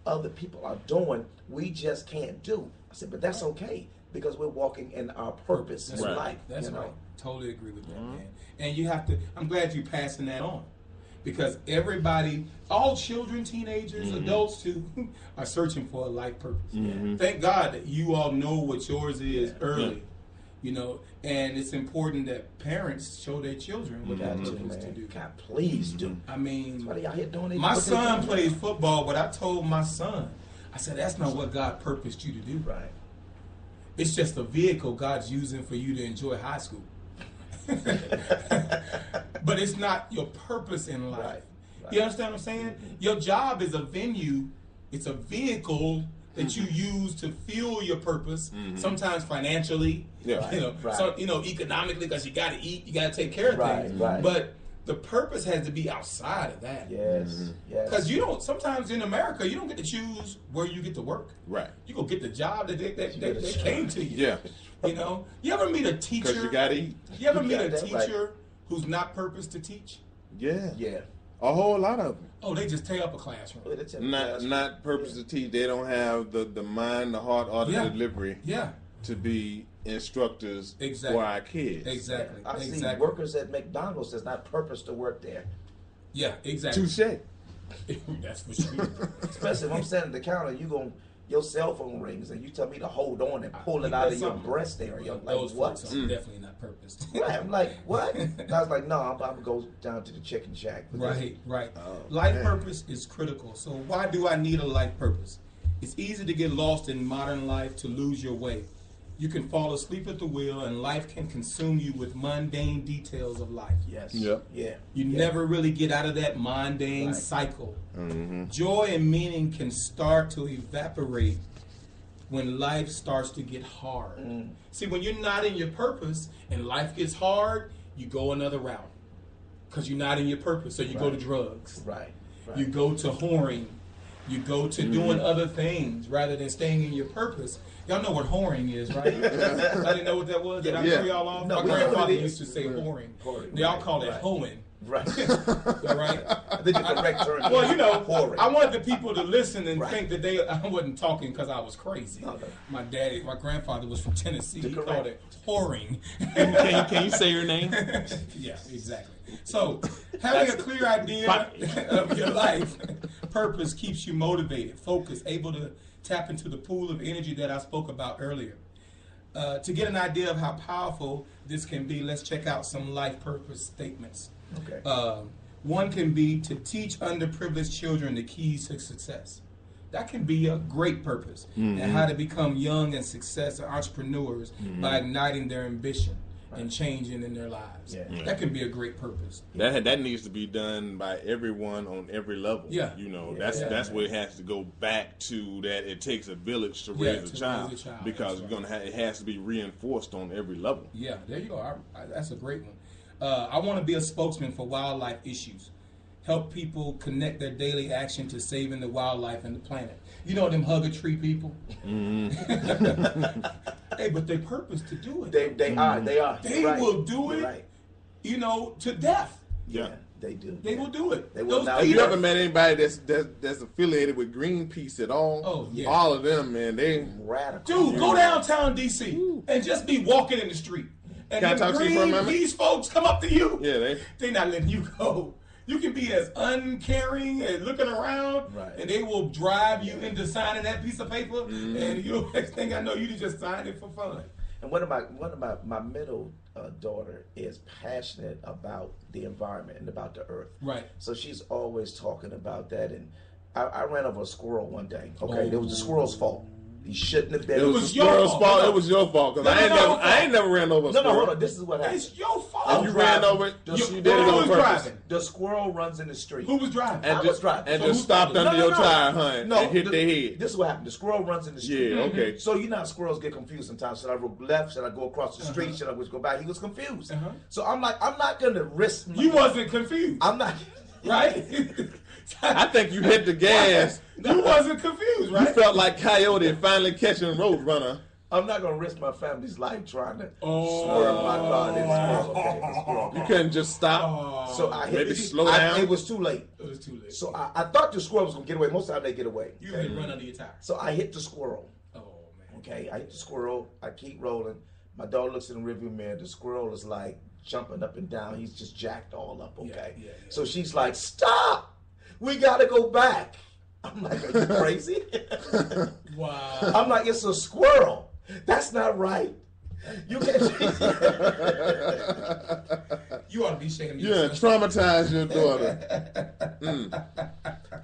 other people are doing, we just can't do. I said, but that's okay because we're walking in our purpose in life. That's right. Totally agree with that, man. And you have to. I'm glad you're passing that on. Because everybody, all children, teenagers, adults too, are searching for a life purpose. Thank God that you all know what yours is early, you know, and it's important that parents show their children what they're supposed to do. God, please do. I mean, y'all here doing my son plays football, but I told my son, I said, that's not what God purposed you to do. Right. It's just a vehicle God's using for you to enjoy high school. But it's not your purpose in life. Right. You understand what I'm saying? Your job is a venue. It's a vehicle that you use to fuel your purpose. Sometimes financially, you know, so, you know, economically, because you got to eat, you got to take care of things. But the purpose has to be outside of that. Yes. Because you don't. Sometimes in America, you don't get to choose where you get to work. Right. You go get the job that they came to you. Yeah. You know, you ever meet a teacher? Because you got to eat. You ever meet a teacher who's not purposed to teach? Yeah. Yeah. A whole lot of them. Oh, they just tear up a classroom. Not purpose to teach. They don't have the mind, the heart, or the delivery. Yeah. To be instructors for our kids. Exactly. I see workers at McDonald's that's not purpose to work there. Yeah, exactly. Touche. That's for sure. Especially if I'm standing at the counter, your cell phone rings and you tell me to hold on and pull it out of your breast area. Like, those what? folks are definitely not purposed. Right. I'm like, what? I was like, no, I'm going to go down to the chicken shack. Right. Life purpose is critical. So why do I need a life purpose? It's easy to get lost in modern life, to lose your way. You can fall asleep at the wheel, and life can consume you with mundane details of life. Yes. Yep. Yeah. You never really get out of that mundane cycle. Joy and meaning can start to evaporate when life starts to get hard. See, when you're not in your purpose and life gets hard, you go another route because you're not in your purpose. So you go to drugs. Right. You go to whoring. You go to doing other things rather than staying in your purpose. Y'all know what whoring is, right? I didn't know what that was. Did I throw y'all off? No, my grandfather used to say whoring. They all call it hoeing. Right. Right? The correct term. Well, you know, whoring. I wanted the people to listen and think that I wasn't talking because I was crazy. No. My grandfather was from Tennessee. He called it whoring. Can you say your name? Yeah, exactly. So, having a clear idea of your life purpose keeps you motivated, focused, able to tap into the pool of energy that I spoke about earlier. To get an idea of how powerful this can be, let's check out some life purpose statements. Okay. One can be to teach underprivileged children the keys to success. That can be a great purpose, and how to become young and successful entrepreneurs by igniting their ambition and changing in their lives. That can be a great purpose. That needs to be done by everyone on every level. Yeah. You know, that's where it has to go back to that it takes a village to raise a child. Because it has to be reinforced on every level. Yeah, there you go. That's a great one. I want to be a spokesman for wildlife issues. Help people connect their daily action to saving the wildlife and the planet. You know them hug a tree people? Hey, but they purpose to do it. They are. They will do it, you know, to death. Yeah, they do. They will do it. They will. Have you ever met anybody that's affiliated with Greenpeace at all? Oh, yeah. All of them, man, they radical. Dude, go downtown D.C. and just be walking in the street. And Can I talk to you for a moment? These folks come up to you. Yeah, they're not letting you go. You can be as uncaring and looking around, and they will drive you into signing that piece of paper. And you, next thing I know, you just signed it for fun. And one of my middle daughter is passionate about the environment and about the earth. Right. So she's always talking about that. And I ran over a squirrel one day. Okay, it was the squirrel's fault. He shouldn't have been. It was the squirrel's fault. It was your fault because I ain't never ran over a squirrel. No, hold on. This is what happened. It's your fault. And you ran over it. You did it on purpose. The squirrel runs in the street. Who was driving? I was driving. And just stopped under your tire, hun, and hit their head. This is what happened. The squirrel runs in the street. Yeah, okay. So you know how squirrels get confused sometimes. Should I go left? Should I go across the street? Should I go back? He was confused. So I'm like, I'm not going to risk. You wasn't confused. I'm not. Right? I think you hit the gas. You wasn't confused, right? You felt like Coyote finally catching Roadrunner I'm not gonna risk my family's life trying to swerve my car. And the squirrel. You couldn't just stop. So I hit Maybe slow down. It was too late. It was too late. So I thought the squirrel was gonna get away. Most of the time they get away. You had run under your tire. So I hit the squirrel. Oh man. Okay, I hit the squirrel. I keep rolling. My dog looks in the rearview mirror. The squirrel is like jumping up and down. He's just jacked all up. Okay. Yeah. So she's like, "Stop! We gotta go back." I'm like, "Are you crazy?" Wow. I'm like, "It's a squirrel. That's not right. You can't." You ought to be shaking Yeah, traumatize your daughter.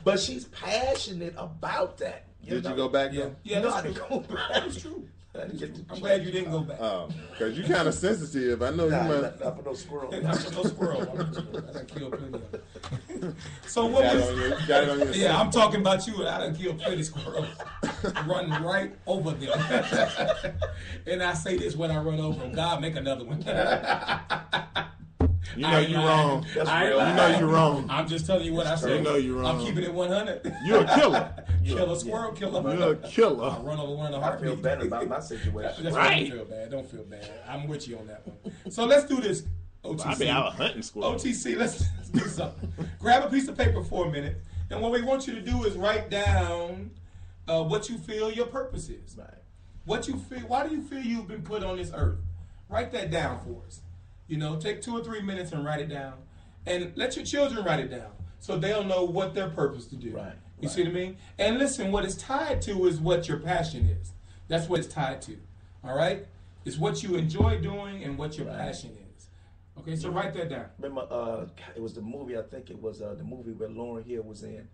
But she's passionate about that. Did you go back Yeah. though? Yeah, No, that's I didn't true. go back. That's true. I didn't get to I'm glad you didn't go back. Because you kind of sensitive. I know Nah, you might. not for no squirrel. Not for no squirrel. I done killed plenty of them. So what Got was? it on your Yeah, I'm talking about you. I done killed plenty squirrels. Run right over them. And I say this when I run over them. God, make another one. You know you're wrong. That's I ain't real. You lying. know you're wrong. I'm just telling you what I say. You know you're wrong. I'm keeping it 100. You're a killer. Kill a squirrel, kill a You're a killer. I'll run over one in a I heartbeat. feel better about my situation. That's Right. Don't feel bad. Don't feel bad. I'm with you on that one. So let's do this. OTC. I be out hunting squirrels. OTC, let's do something. Grab a piece of paper for a minute. And what we want you to do is write down what you feel your purpose is. Right. What you feel, why do you feel you've been put on this earth? Write that down for us. You know, take 2 or 3 minutes and write it down. And let your children write it down so they'll know what their purpose to do. Right. You see what I mean? And listen, what it's tied to is what your passion is. That's what it's tied to. All right? It's what you enjoy doing and what your passion is. Okay, so write that down. Remember, it was the movie, I think it was the movie where Lauryn Hill was in.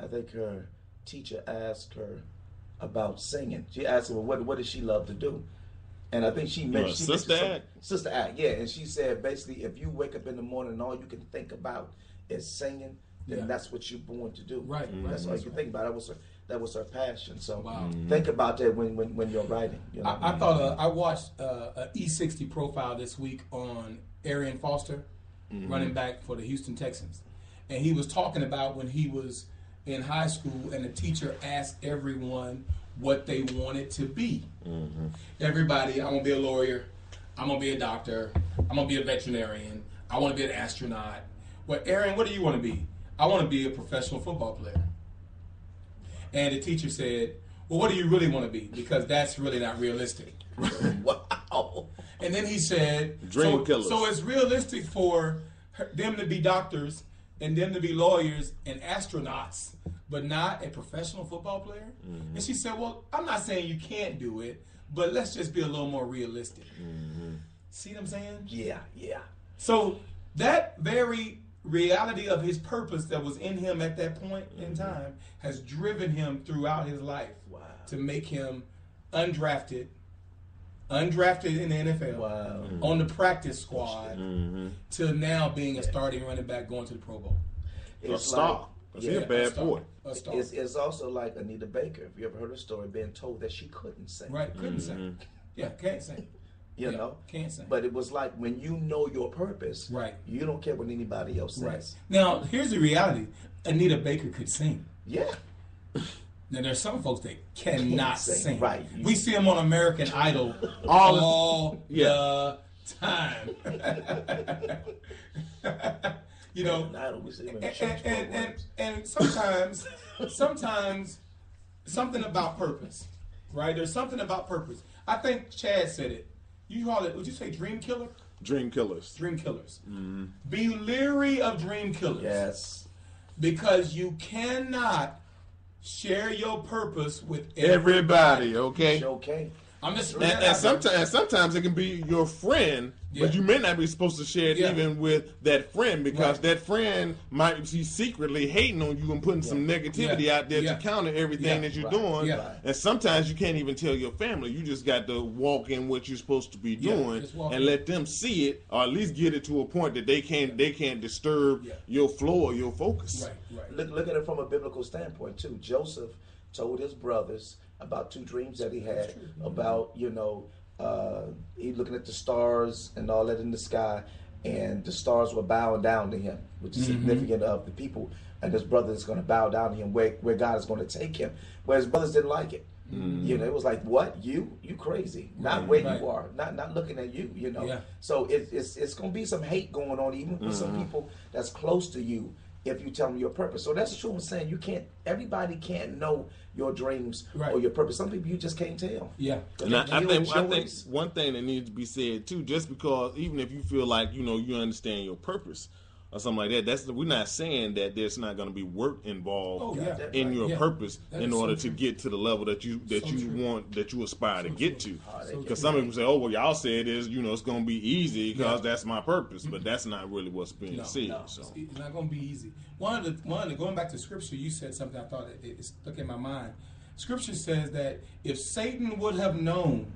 I think her teacher asked her about singing. She asked her, well, what does she love to do? And I think she mentioned Sister Act? Sister Act, yeah. And she said basically, if you wake up in the morning and all you can think about is singing, then Yeah. that's what you're born to do. Right, right, That's all that's you can right. think about. That was her passion. So Wow. think about that when you're writing. You know? I thought I watched a E60 profile this week on Arian Foster, running back for the Houston Texans, and he was talking about when he was in high school and the teacher asked everyone what they wanted to be. Everybody, I'm gonna be a lawyer, I'm gonna be a doctor, I'm gonna be a veterinarian, I want to be an astronaut. Well, Aaron, what do you want to be? I want to be a professional football player. And the teacher said, well, what do you really want to be? Because that's really not realistic. Wow. And then he said, Dream killers. So it's realistic for them to be doctors and them to be lawyers and astronauts, but not a professional football player? And she said, well, I'm not saying you can't do it, but let's just be a little more realistic. See what I'm saying? Yeah. So that very reality of his purpose that was in him at that point in time has driven him throughout his life to make him undrafted in the NFL, on the practice squad, to now being a starting running back going to the Pro Bowl. A star. He's a bad boy. A star. It's also like Anita Baker. Have you ever heard her story? Being told that she couldn't sing. Right, couldn't sing. Yeah, can't sing. You Yeah, know, can't sing. But it was like when you know your purpose, Right. You don't care what anybody else says. Right. Now, here's the reality. Anita Baker could sing. Yeah. Now, there's some folks that cannot sing, sing. right. We see them on American Idol All all yeah. the time. You know, I don't see them in church programs. and sometimes something about purpose, right? There's something about purpose. I think Chad said it. You call it, would you say dream killer? Dream killers. Dream killers. Be leery of dream killers. Yes. Because you cannot share your purpose with Everybody, okay? Okay. I'm just And sometimes it can be your friend, Yeah. but you may not be supposed to share it Yeah. even with that friend because Right. that friend might be secretly hating on you and putting some negativity Yeah. out there Yeah. to counter everything Yeah. that you're Right. doing. Yeah. And sometimes you can't even tell your family. You just got to walk in what you're supposed to be Yeah, doing just walk and in. let them see it, or at least get it to a point that they can't disturb Yeah. your flow or your focus. Right. Look at it from a biblical standpoint too. Joseph told his brothers about 2 dreams that he had about, he looking at the stars and all that in the sky, and the stars were bowing down to him, which is significant of the people, and his brother is going to bow down to him where God is going to take him. Where his brothers didn't like it. You know, it was like, what, you crazy, not where you are, not looking at you, you know. So it's gonna be some hate going on even with some people that's close to you if you tell them your purpose. So that's true. I'm saying everybody can't know your dreams or your purpose. Some people you just can't tell. Yeah. And I think one thing that needs to be said too, just because even if you feel like you understand your purpose or something like that, we're not saying that there's not going to be work involved in your purpose in order to get to the level that you aspire to get to. Because some people say, oh well, y'all said it's going to be easy because that's my purpose, but that's not really what's being said. No, so it's not going to be easy. One of the going back to scripture, you said something I thought it stuck in my mind. Scripture says that if Satan would have known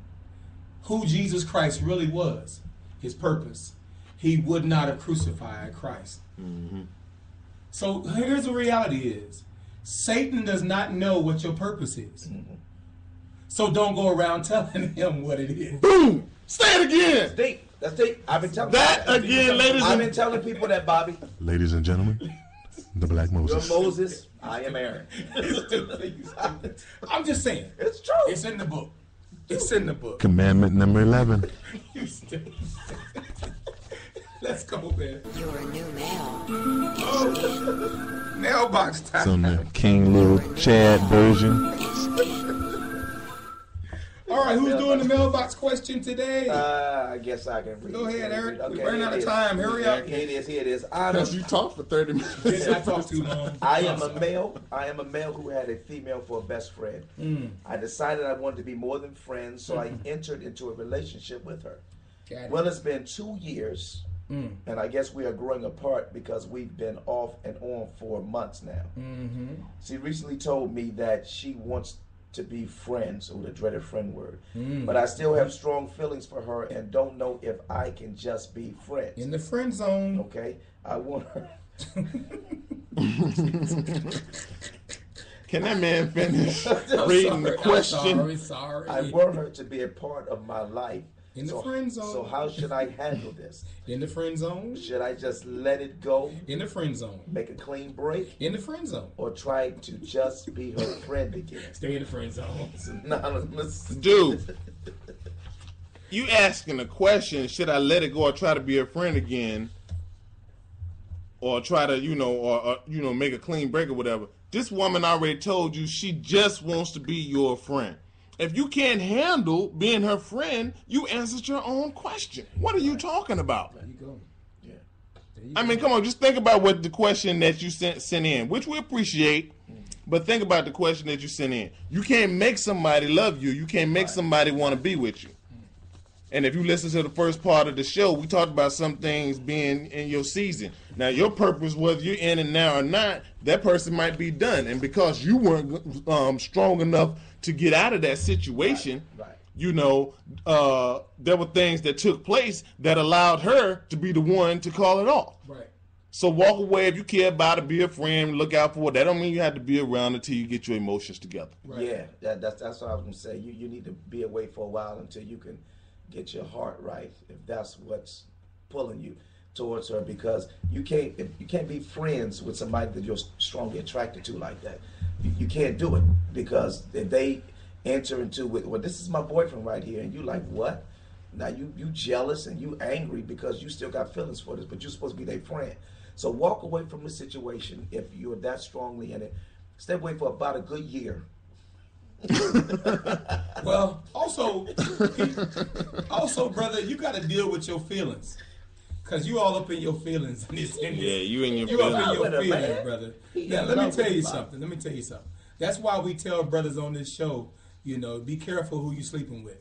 who Jesus Christ really was, his purpose, he would not have crucified Christ. So here's the reality is, Satan does not know what your purpose is. So don't go around telling him what it is. Boom! Say it again! That's deep. I've been telling that again, ladies. I've been telling people that, Bobby. Ladies and gentlemen, the Black Moses. You're Moses, I am Aaron. I'm just saying. It's true. It's in the book. It's in the book. Commandment number 11. Let's go, man. Your new mail is in. Mailbox time. It's on the King Lil Chad version. All right, who's doing the mailbox question today? I guess I can read. Go ahead, Eric. Okay, We're running out of time. Hurry up. Here it is. Because you talked for 30 minutes. I talked too long. I am a male who had a female for a best friend. I decided I wanted to be more than friends, so I entered into a relationship with her. Well, it's been 2 years, and I guess we are growing apart because we've been off and on for months now. She recently told me that she wants to be friends, or the dreaded friend word. But I still have strong feelings for her and don't know if I can just be friends. In the friend zone. Okay? I want her. Can that man finish reading the question? Sorry. I want her to be a part of my life. In the friend zone. So how should I handle this? In the friend zone. Should I just let it go? In the friend zone. Make a clean break? In the friend zone. Or try to just be her friend again? Stay in the friend zone. Dude, you asking the question, should I let it go or try to be a friend again? Or try to, make a clean break or whatever. This woman already told you she just wants to be your friend. If you can't handle being her friend, you answered your own question. What are you talking about? There you go. Yeah. I mean, come on, just think about what the question that you sent in, which we appreciate, but think about the question that you sent in. You can't make somebody love you. You can't make somebody want to be with you. And if you listen to the first part of the show, we talked about some things being in your season. Now, your purpose, whether you're in it now or not, that person might be done. And because you weren't strong enough to get out of that situation, there were things that took place that allowed her to be the one to call it off. Right. So walk away if you care about it, be a friend, look out for it. That don't mean you have to be around until you get your emotions together. Right. Yeah, that's what I was going to say. You need to be away for a while until you can get your heart right, if that's what's pulling you towards her, because you can't be friends with somebody that you're strongly attracted to like that. You can't do it, because if they enter into well, this is my boyfriend right here, and you like, what? Now you jealous and you angry because you still got feelings for this, but you're supposed to be their friend. So walk away from the situation if you're that strongly in it. Stay away for about a good year. Well, also, brother, you got to deal with your feelings, cause you all up in your feelings. You in your feelings. You up in your feelings, brother. Now, let me tell you something. That's why we tell brothers on this show, be careful who you sleeping with.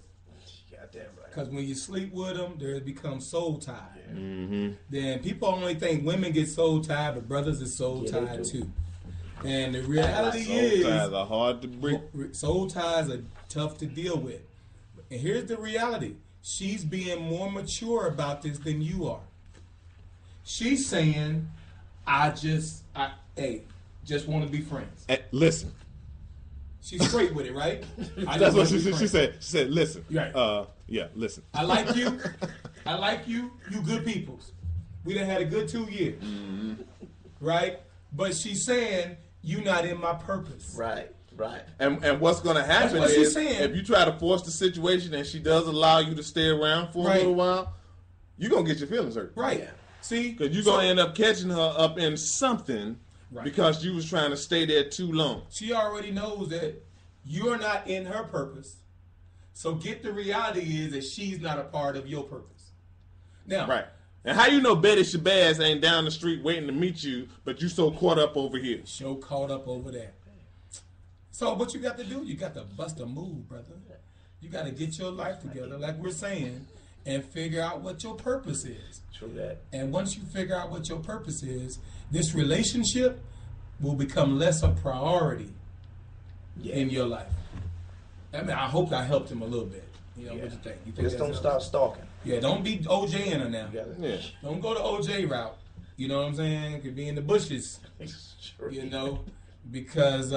Goddamn right. Cause when you sleep with them, they become soul tied. Yeah. Then people only think women get soul tied, but brothers is soul tied too. And the reality is, soul ties are hard to break. Soul ties are tough to deal with. And here's the reality. She's being more mature about this than you are. She's saying, I just want to be friends. Hey, listen. She's straight with it, right? That's what she said. She said, listen. Right. Listen. I like you. You good peoples. We done had a good 2 years. Right? But she's saying, you not in my purpose. Right. Right. And what's going to happen what she's is saying. if you try to force the situation and she does allow you to stay around for a little while, you're going to get your feelings hurt. Right. Yeah. See? Because you're going to end up catching her up in something because you was trying to stay there too long. She already knows that you're not in her purpose. So get the reality is that she's not a part of your purpose. Now. Right. And how you know Betty Shabazz ain't down the street waiting to meet you, but you so caught up over here? So caught up over there. So what you got to do, you got to bust a move, brother. You got to get your life together, like we're saying, and figure out what your purpose is. True that. And once you figure out what your purpose is, this relationship will become less a priority in your life. I mean, I hope I helped him a little bit. You know, what you think? You think Just don't start stalking. Yeah, don't be OJ in her now. Yeah. Don't go the OJ route. You know what I'm saying? Could be in the bushes. You know, because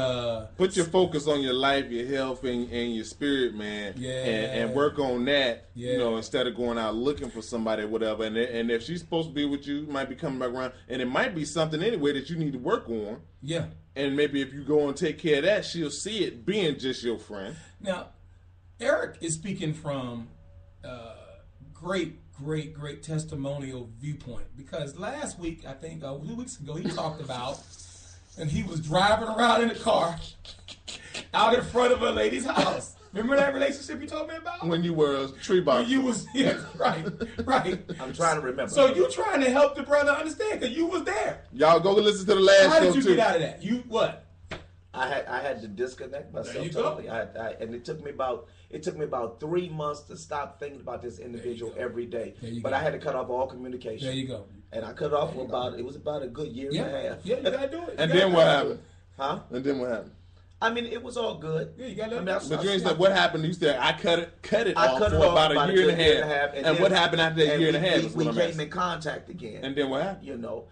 put your focus on your life, your health, and your spirit, man. Yeah. And work on that. Yeah. You know, instead of going out looking for somebody or whatever. And if she's supposed to be with you, might be coming back around, and it might be something anyway that you need to work on. Yeah. And maybe if you go and take care of that, she'll see it being just your friend. Now, Eric is speaking from great testimonial viewpoint, because last week, I think 2 weeks ago, he talked about, and he was driving around in the car out in front of a lady's house. Remember that relationship you told me about? When you were a tree box. You was, yeah, right. I'm trying to remember. So you trying to help the brother understand, because you was there. Y'all go listen to the last How show did you too. get out of that? You what? I had to disconnect myself There you totally. go. And it took me about 3 months to stop thinking about this individual every day. But I had to cut off all communication. There you go. And I cut off for about a good year and a half. Yeah, you gotta do it. And then what happened? Huh? And then what happened? I mean, it was all good. Yeah, you gotta let it go. But you ain't said what happened. You said I cut it I off cut for it off about a year and a half. And then- what happened after that year and a half? is We what I'm came asking. in contact again. And then what happened? You know,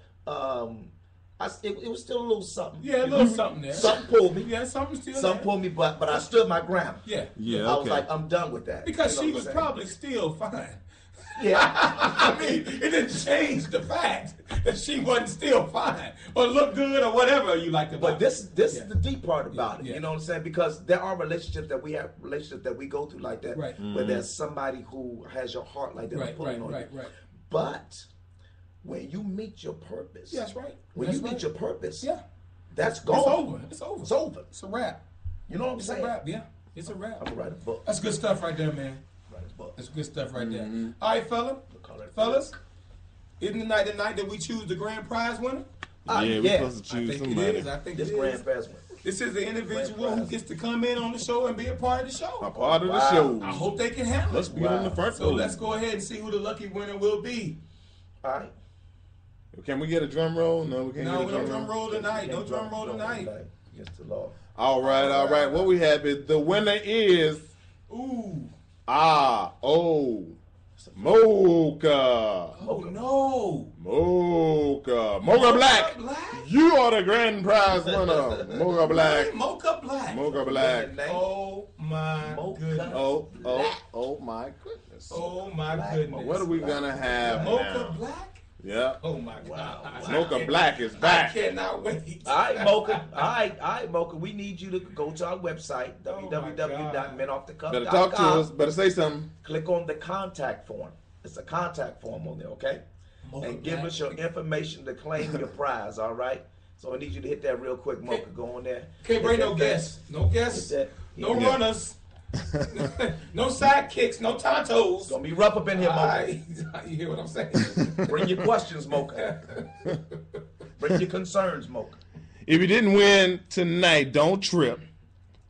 it was still a little something. Yeah, a little something there. Something pulled me. Yeah, something still Something there. pulled me, but I stood my ground. Yeah. Yeah, I was okay. like, I'm done with that. Because You know she what was I'm saying? probably still fine. Yeah. I mean, it didn't change the fact that she wasn't still fine or look good or whatever you like to. But this is the deep part about it. Yeah. You know what I'm saying? Because there are relationships that we go through like that, Right. where there's somebody who has your heart like that, Right, pulling on right. you. But when you meet your purpose, Yeah, that's right. When That's you meet right. your purpose, Yeah. that's gone. It's over. It's over. It's over. It's a wrap. You know what I'm It's saying? a wrap. Yeah. It's a wrap. I'm gonna write a book. That's good stuff right there, man. Write a book. That's good stuff right there. All right, fellas. Isn't tonight the night that we choose the grand prize winner? Yeah, we're yeah. supposed to I choose think somebody. it is. I think This it grand is. prize winner. This is the individual who gets to come in on the show and be a part of the A show. part of the Wow. show. I hope they can handle Let's it. be on the front So row. let's go ahead and see who the lucky winner will be. All right. Can we get a drum roll? No, we can't No, get a no drum roll tonight. No Can't drum roll tonight. Against the law. All right. What we have is the winner is Ooh. Mocha. Oh no. Mocha Black. You are the grand prize winner. Mocha Black. Mocha Black. Mocha Black. Oh my Mocha. goodness. Oh my goodness. Oh my goodness. What are we gonna have Mocha now? Black? Yeah. Oh my God. Mocha Black is I back. cannot wait. All right, Mocha. All right, Mocha. We need you to go to our website, Oh, my www.menoffthecuff.com. Better talk to us. Better say something. Click on the contact form. It's a contact form on there, okay? Mocha And give Black. us your information to claim your prize, all right? So I need you to hit that real quick, Mocha. Go on there. Can't bring Hit no that- guests. No guests. Hit that. No Yeah. runners. No sidekicks. No tontos. It's gonna be rough up in here, Mocha. Alright. You hear what I'm saying? Bring your questions, Mocha. Bring your concerns, Mocha. If you didn't win tonight, don't trip.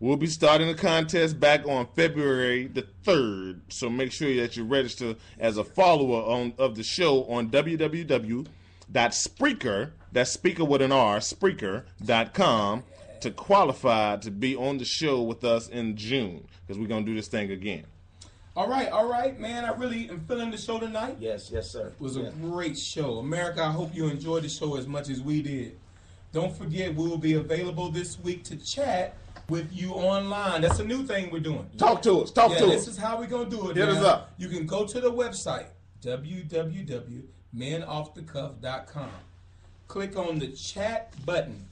We'll be starting the contest back on February the 3rd, so make sure that you register as a follower of the show on www.Spreaker, that's speaker with an R, Spreaker.com, to qualify to be on the show with us in June, because we're going to do this thing again. All right, man. I really am feeling the show tonight. Yes, sir. It was a great show. America, I hope you enjoyed the show as much as we did. Don't forget, we will be available this week to chat with you online. That's a new thing we're doing. Talk to us. Talk to This us. is how we're going to do it. Hit us now. up. You can go to the website, www.menoffthecuff.com. Click on the chat button.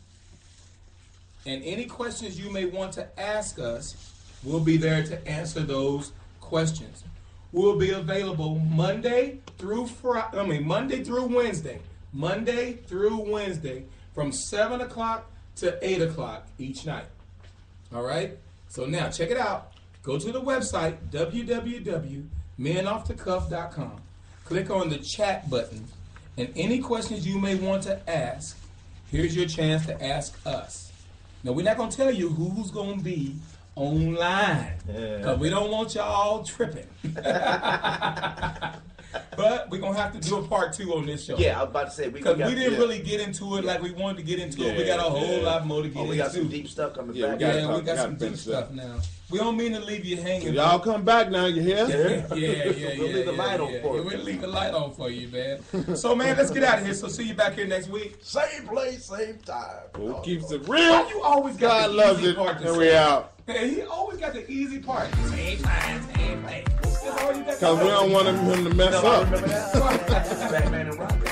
And any questions you may want to ask us, we'll be there to answer those questions. We'll be available Monday through Wednesday. Monday through Wednesday from 7 o'clock to 8 o'clock each night. All right? So now, check it out. Go to the website, www.menoffthecuff.com. Click on the chat button. And any questions you may want to ask, here's your chance to ask us. Now, we're not going to tell you who's going to be online because we don't want y'all tripping. But we're going to have to do a part 2 on this show. Yeah, I was about to say. Because we didn't really get into it like we wanted to get into it. We got a whole lot more to get into. We got some deep stuff coming back. We got some deep stuff now. We don't mean to leave you hanging. Y'all come back now, you hear? We'll leave the light on for you. We'll leave the light on for you, man. So, man, let's get out of here. So, see you back here next week. Same place, same time. Who keeps it real? Why you always got God the loves easy it. part to And say? we out. Man, he always got the easy part. Same time, same place. Because we don't want him to mess I up. remember that. Batman and Robin.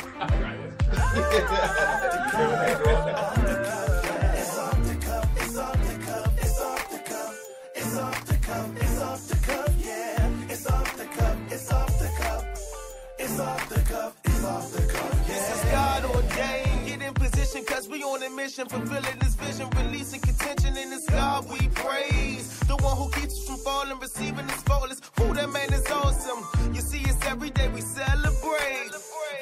This is God ordained. Get in position, cause we on a mission, fulfilling this vision, releasing contention in this God we praise. The one who keeps us from falling, receiving his fullest. Who that man is awesome. You see, it's every day we celebrate.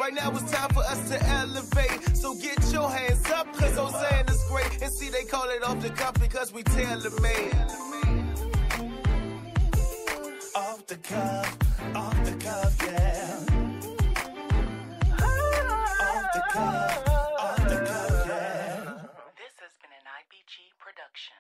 Right now it's time for us to elevate. So get your hands up, cause Hosanna's great. And see, they call it off the cuff because we tailor-made. Off the cuff, yeah. Off the cuff, yeah. This has been an IBG production.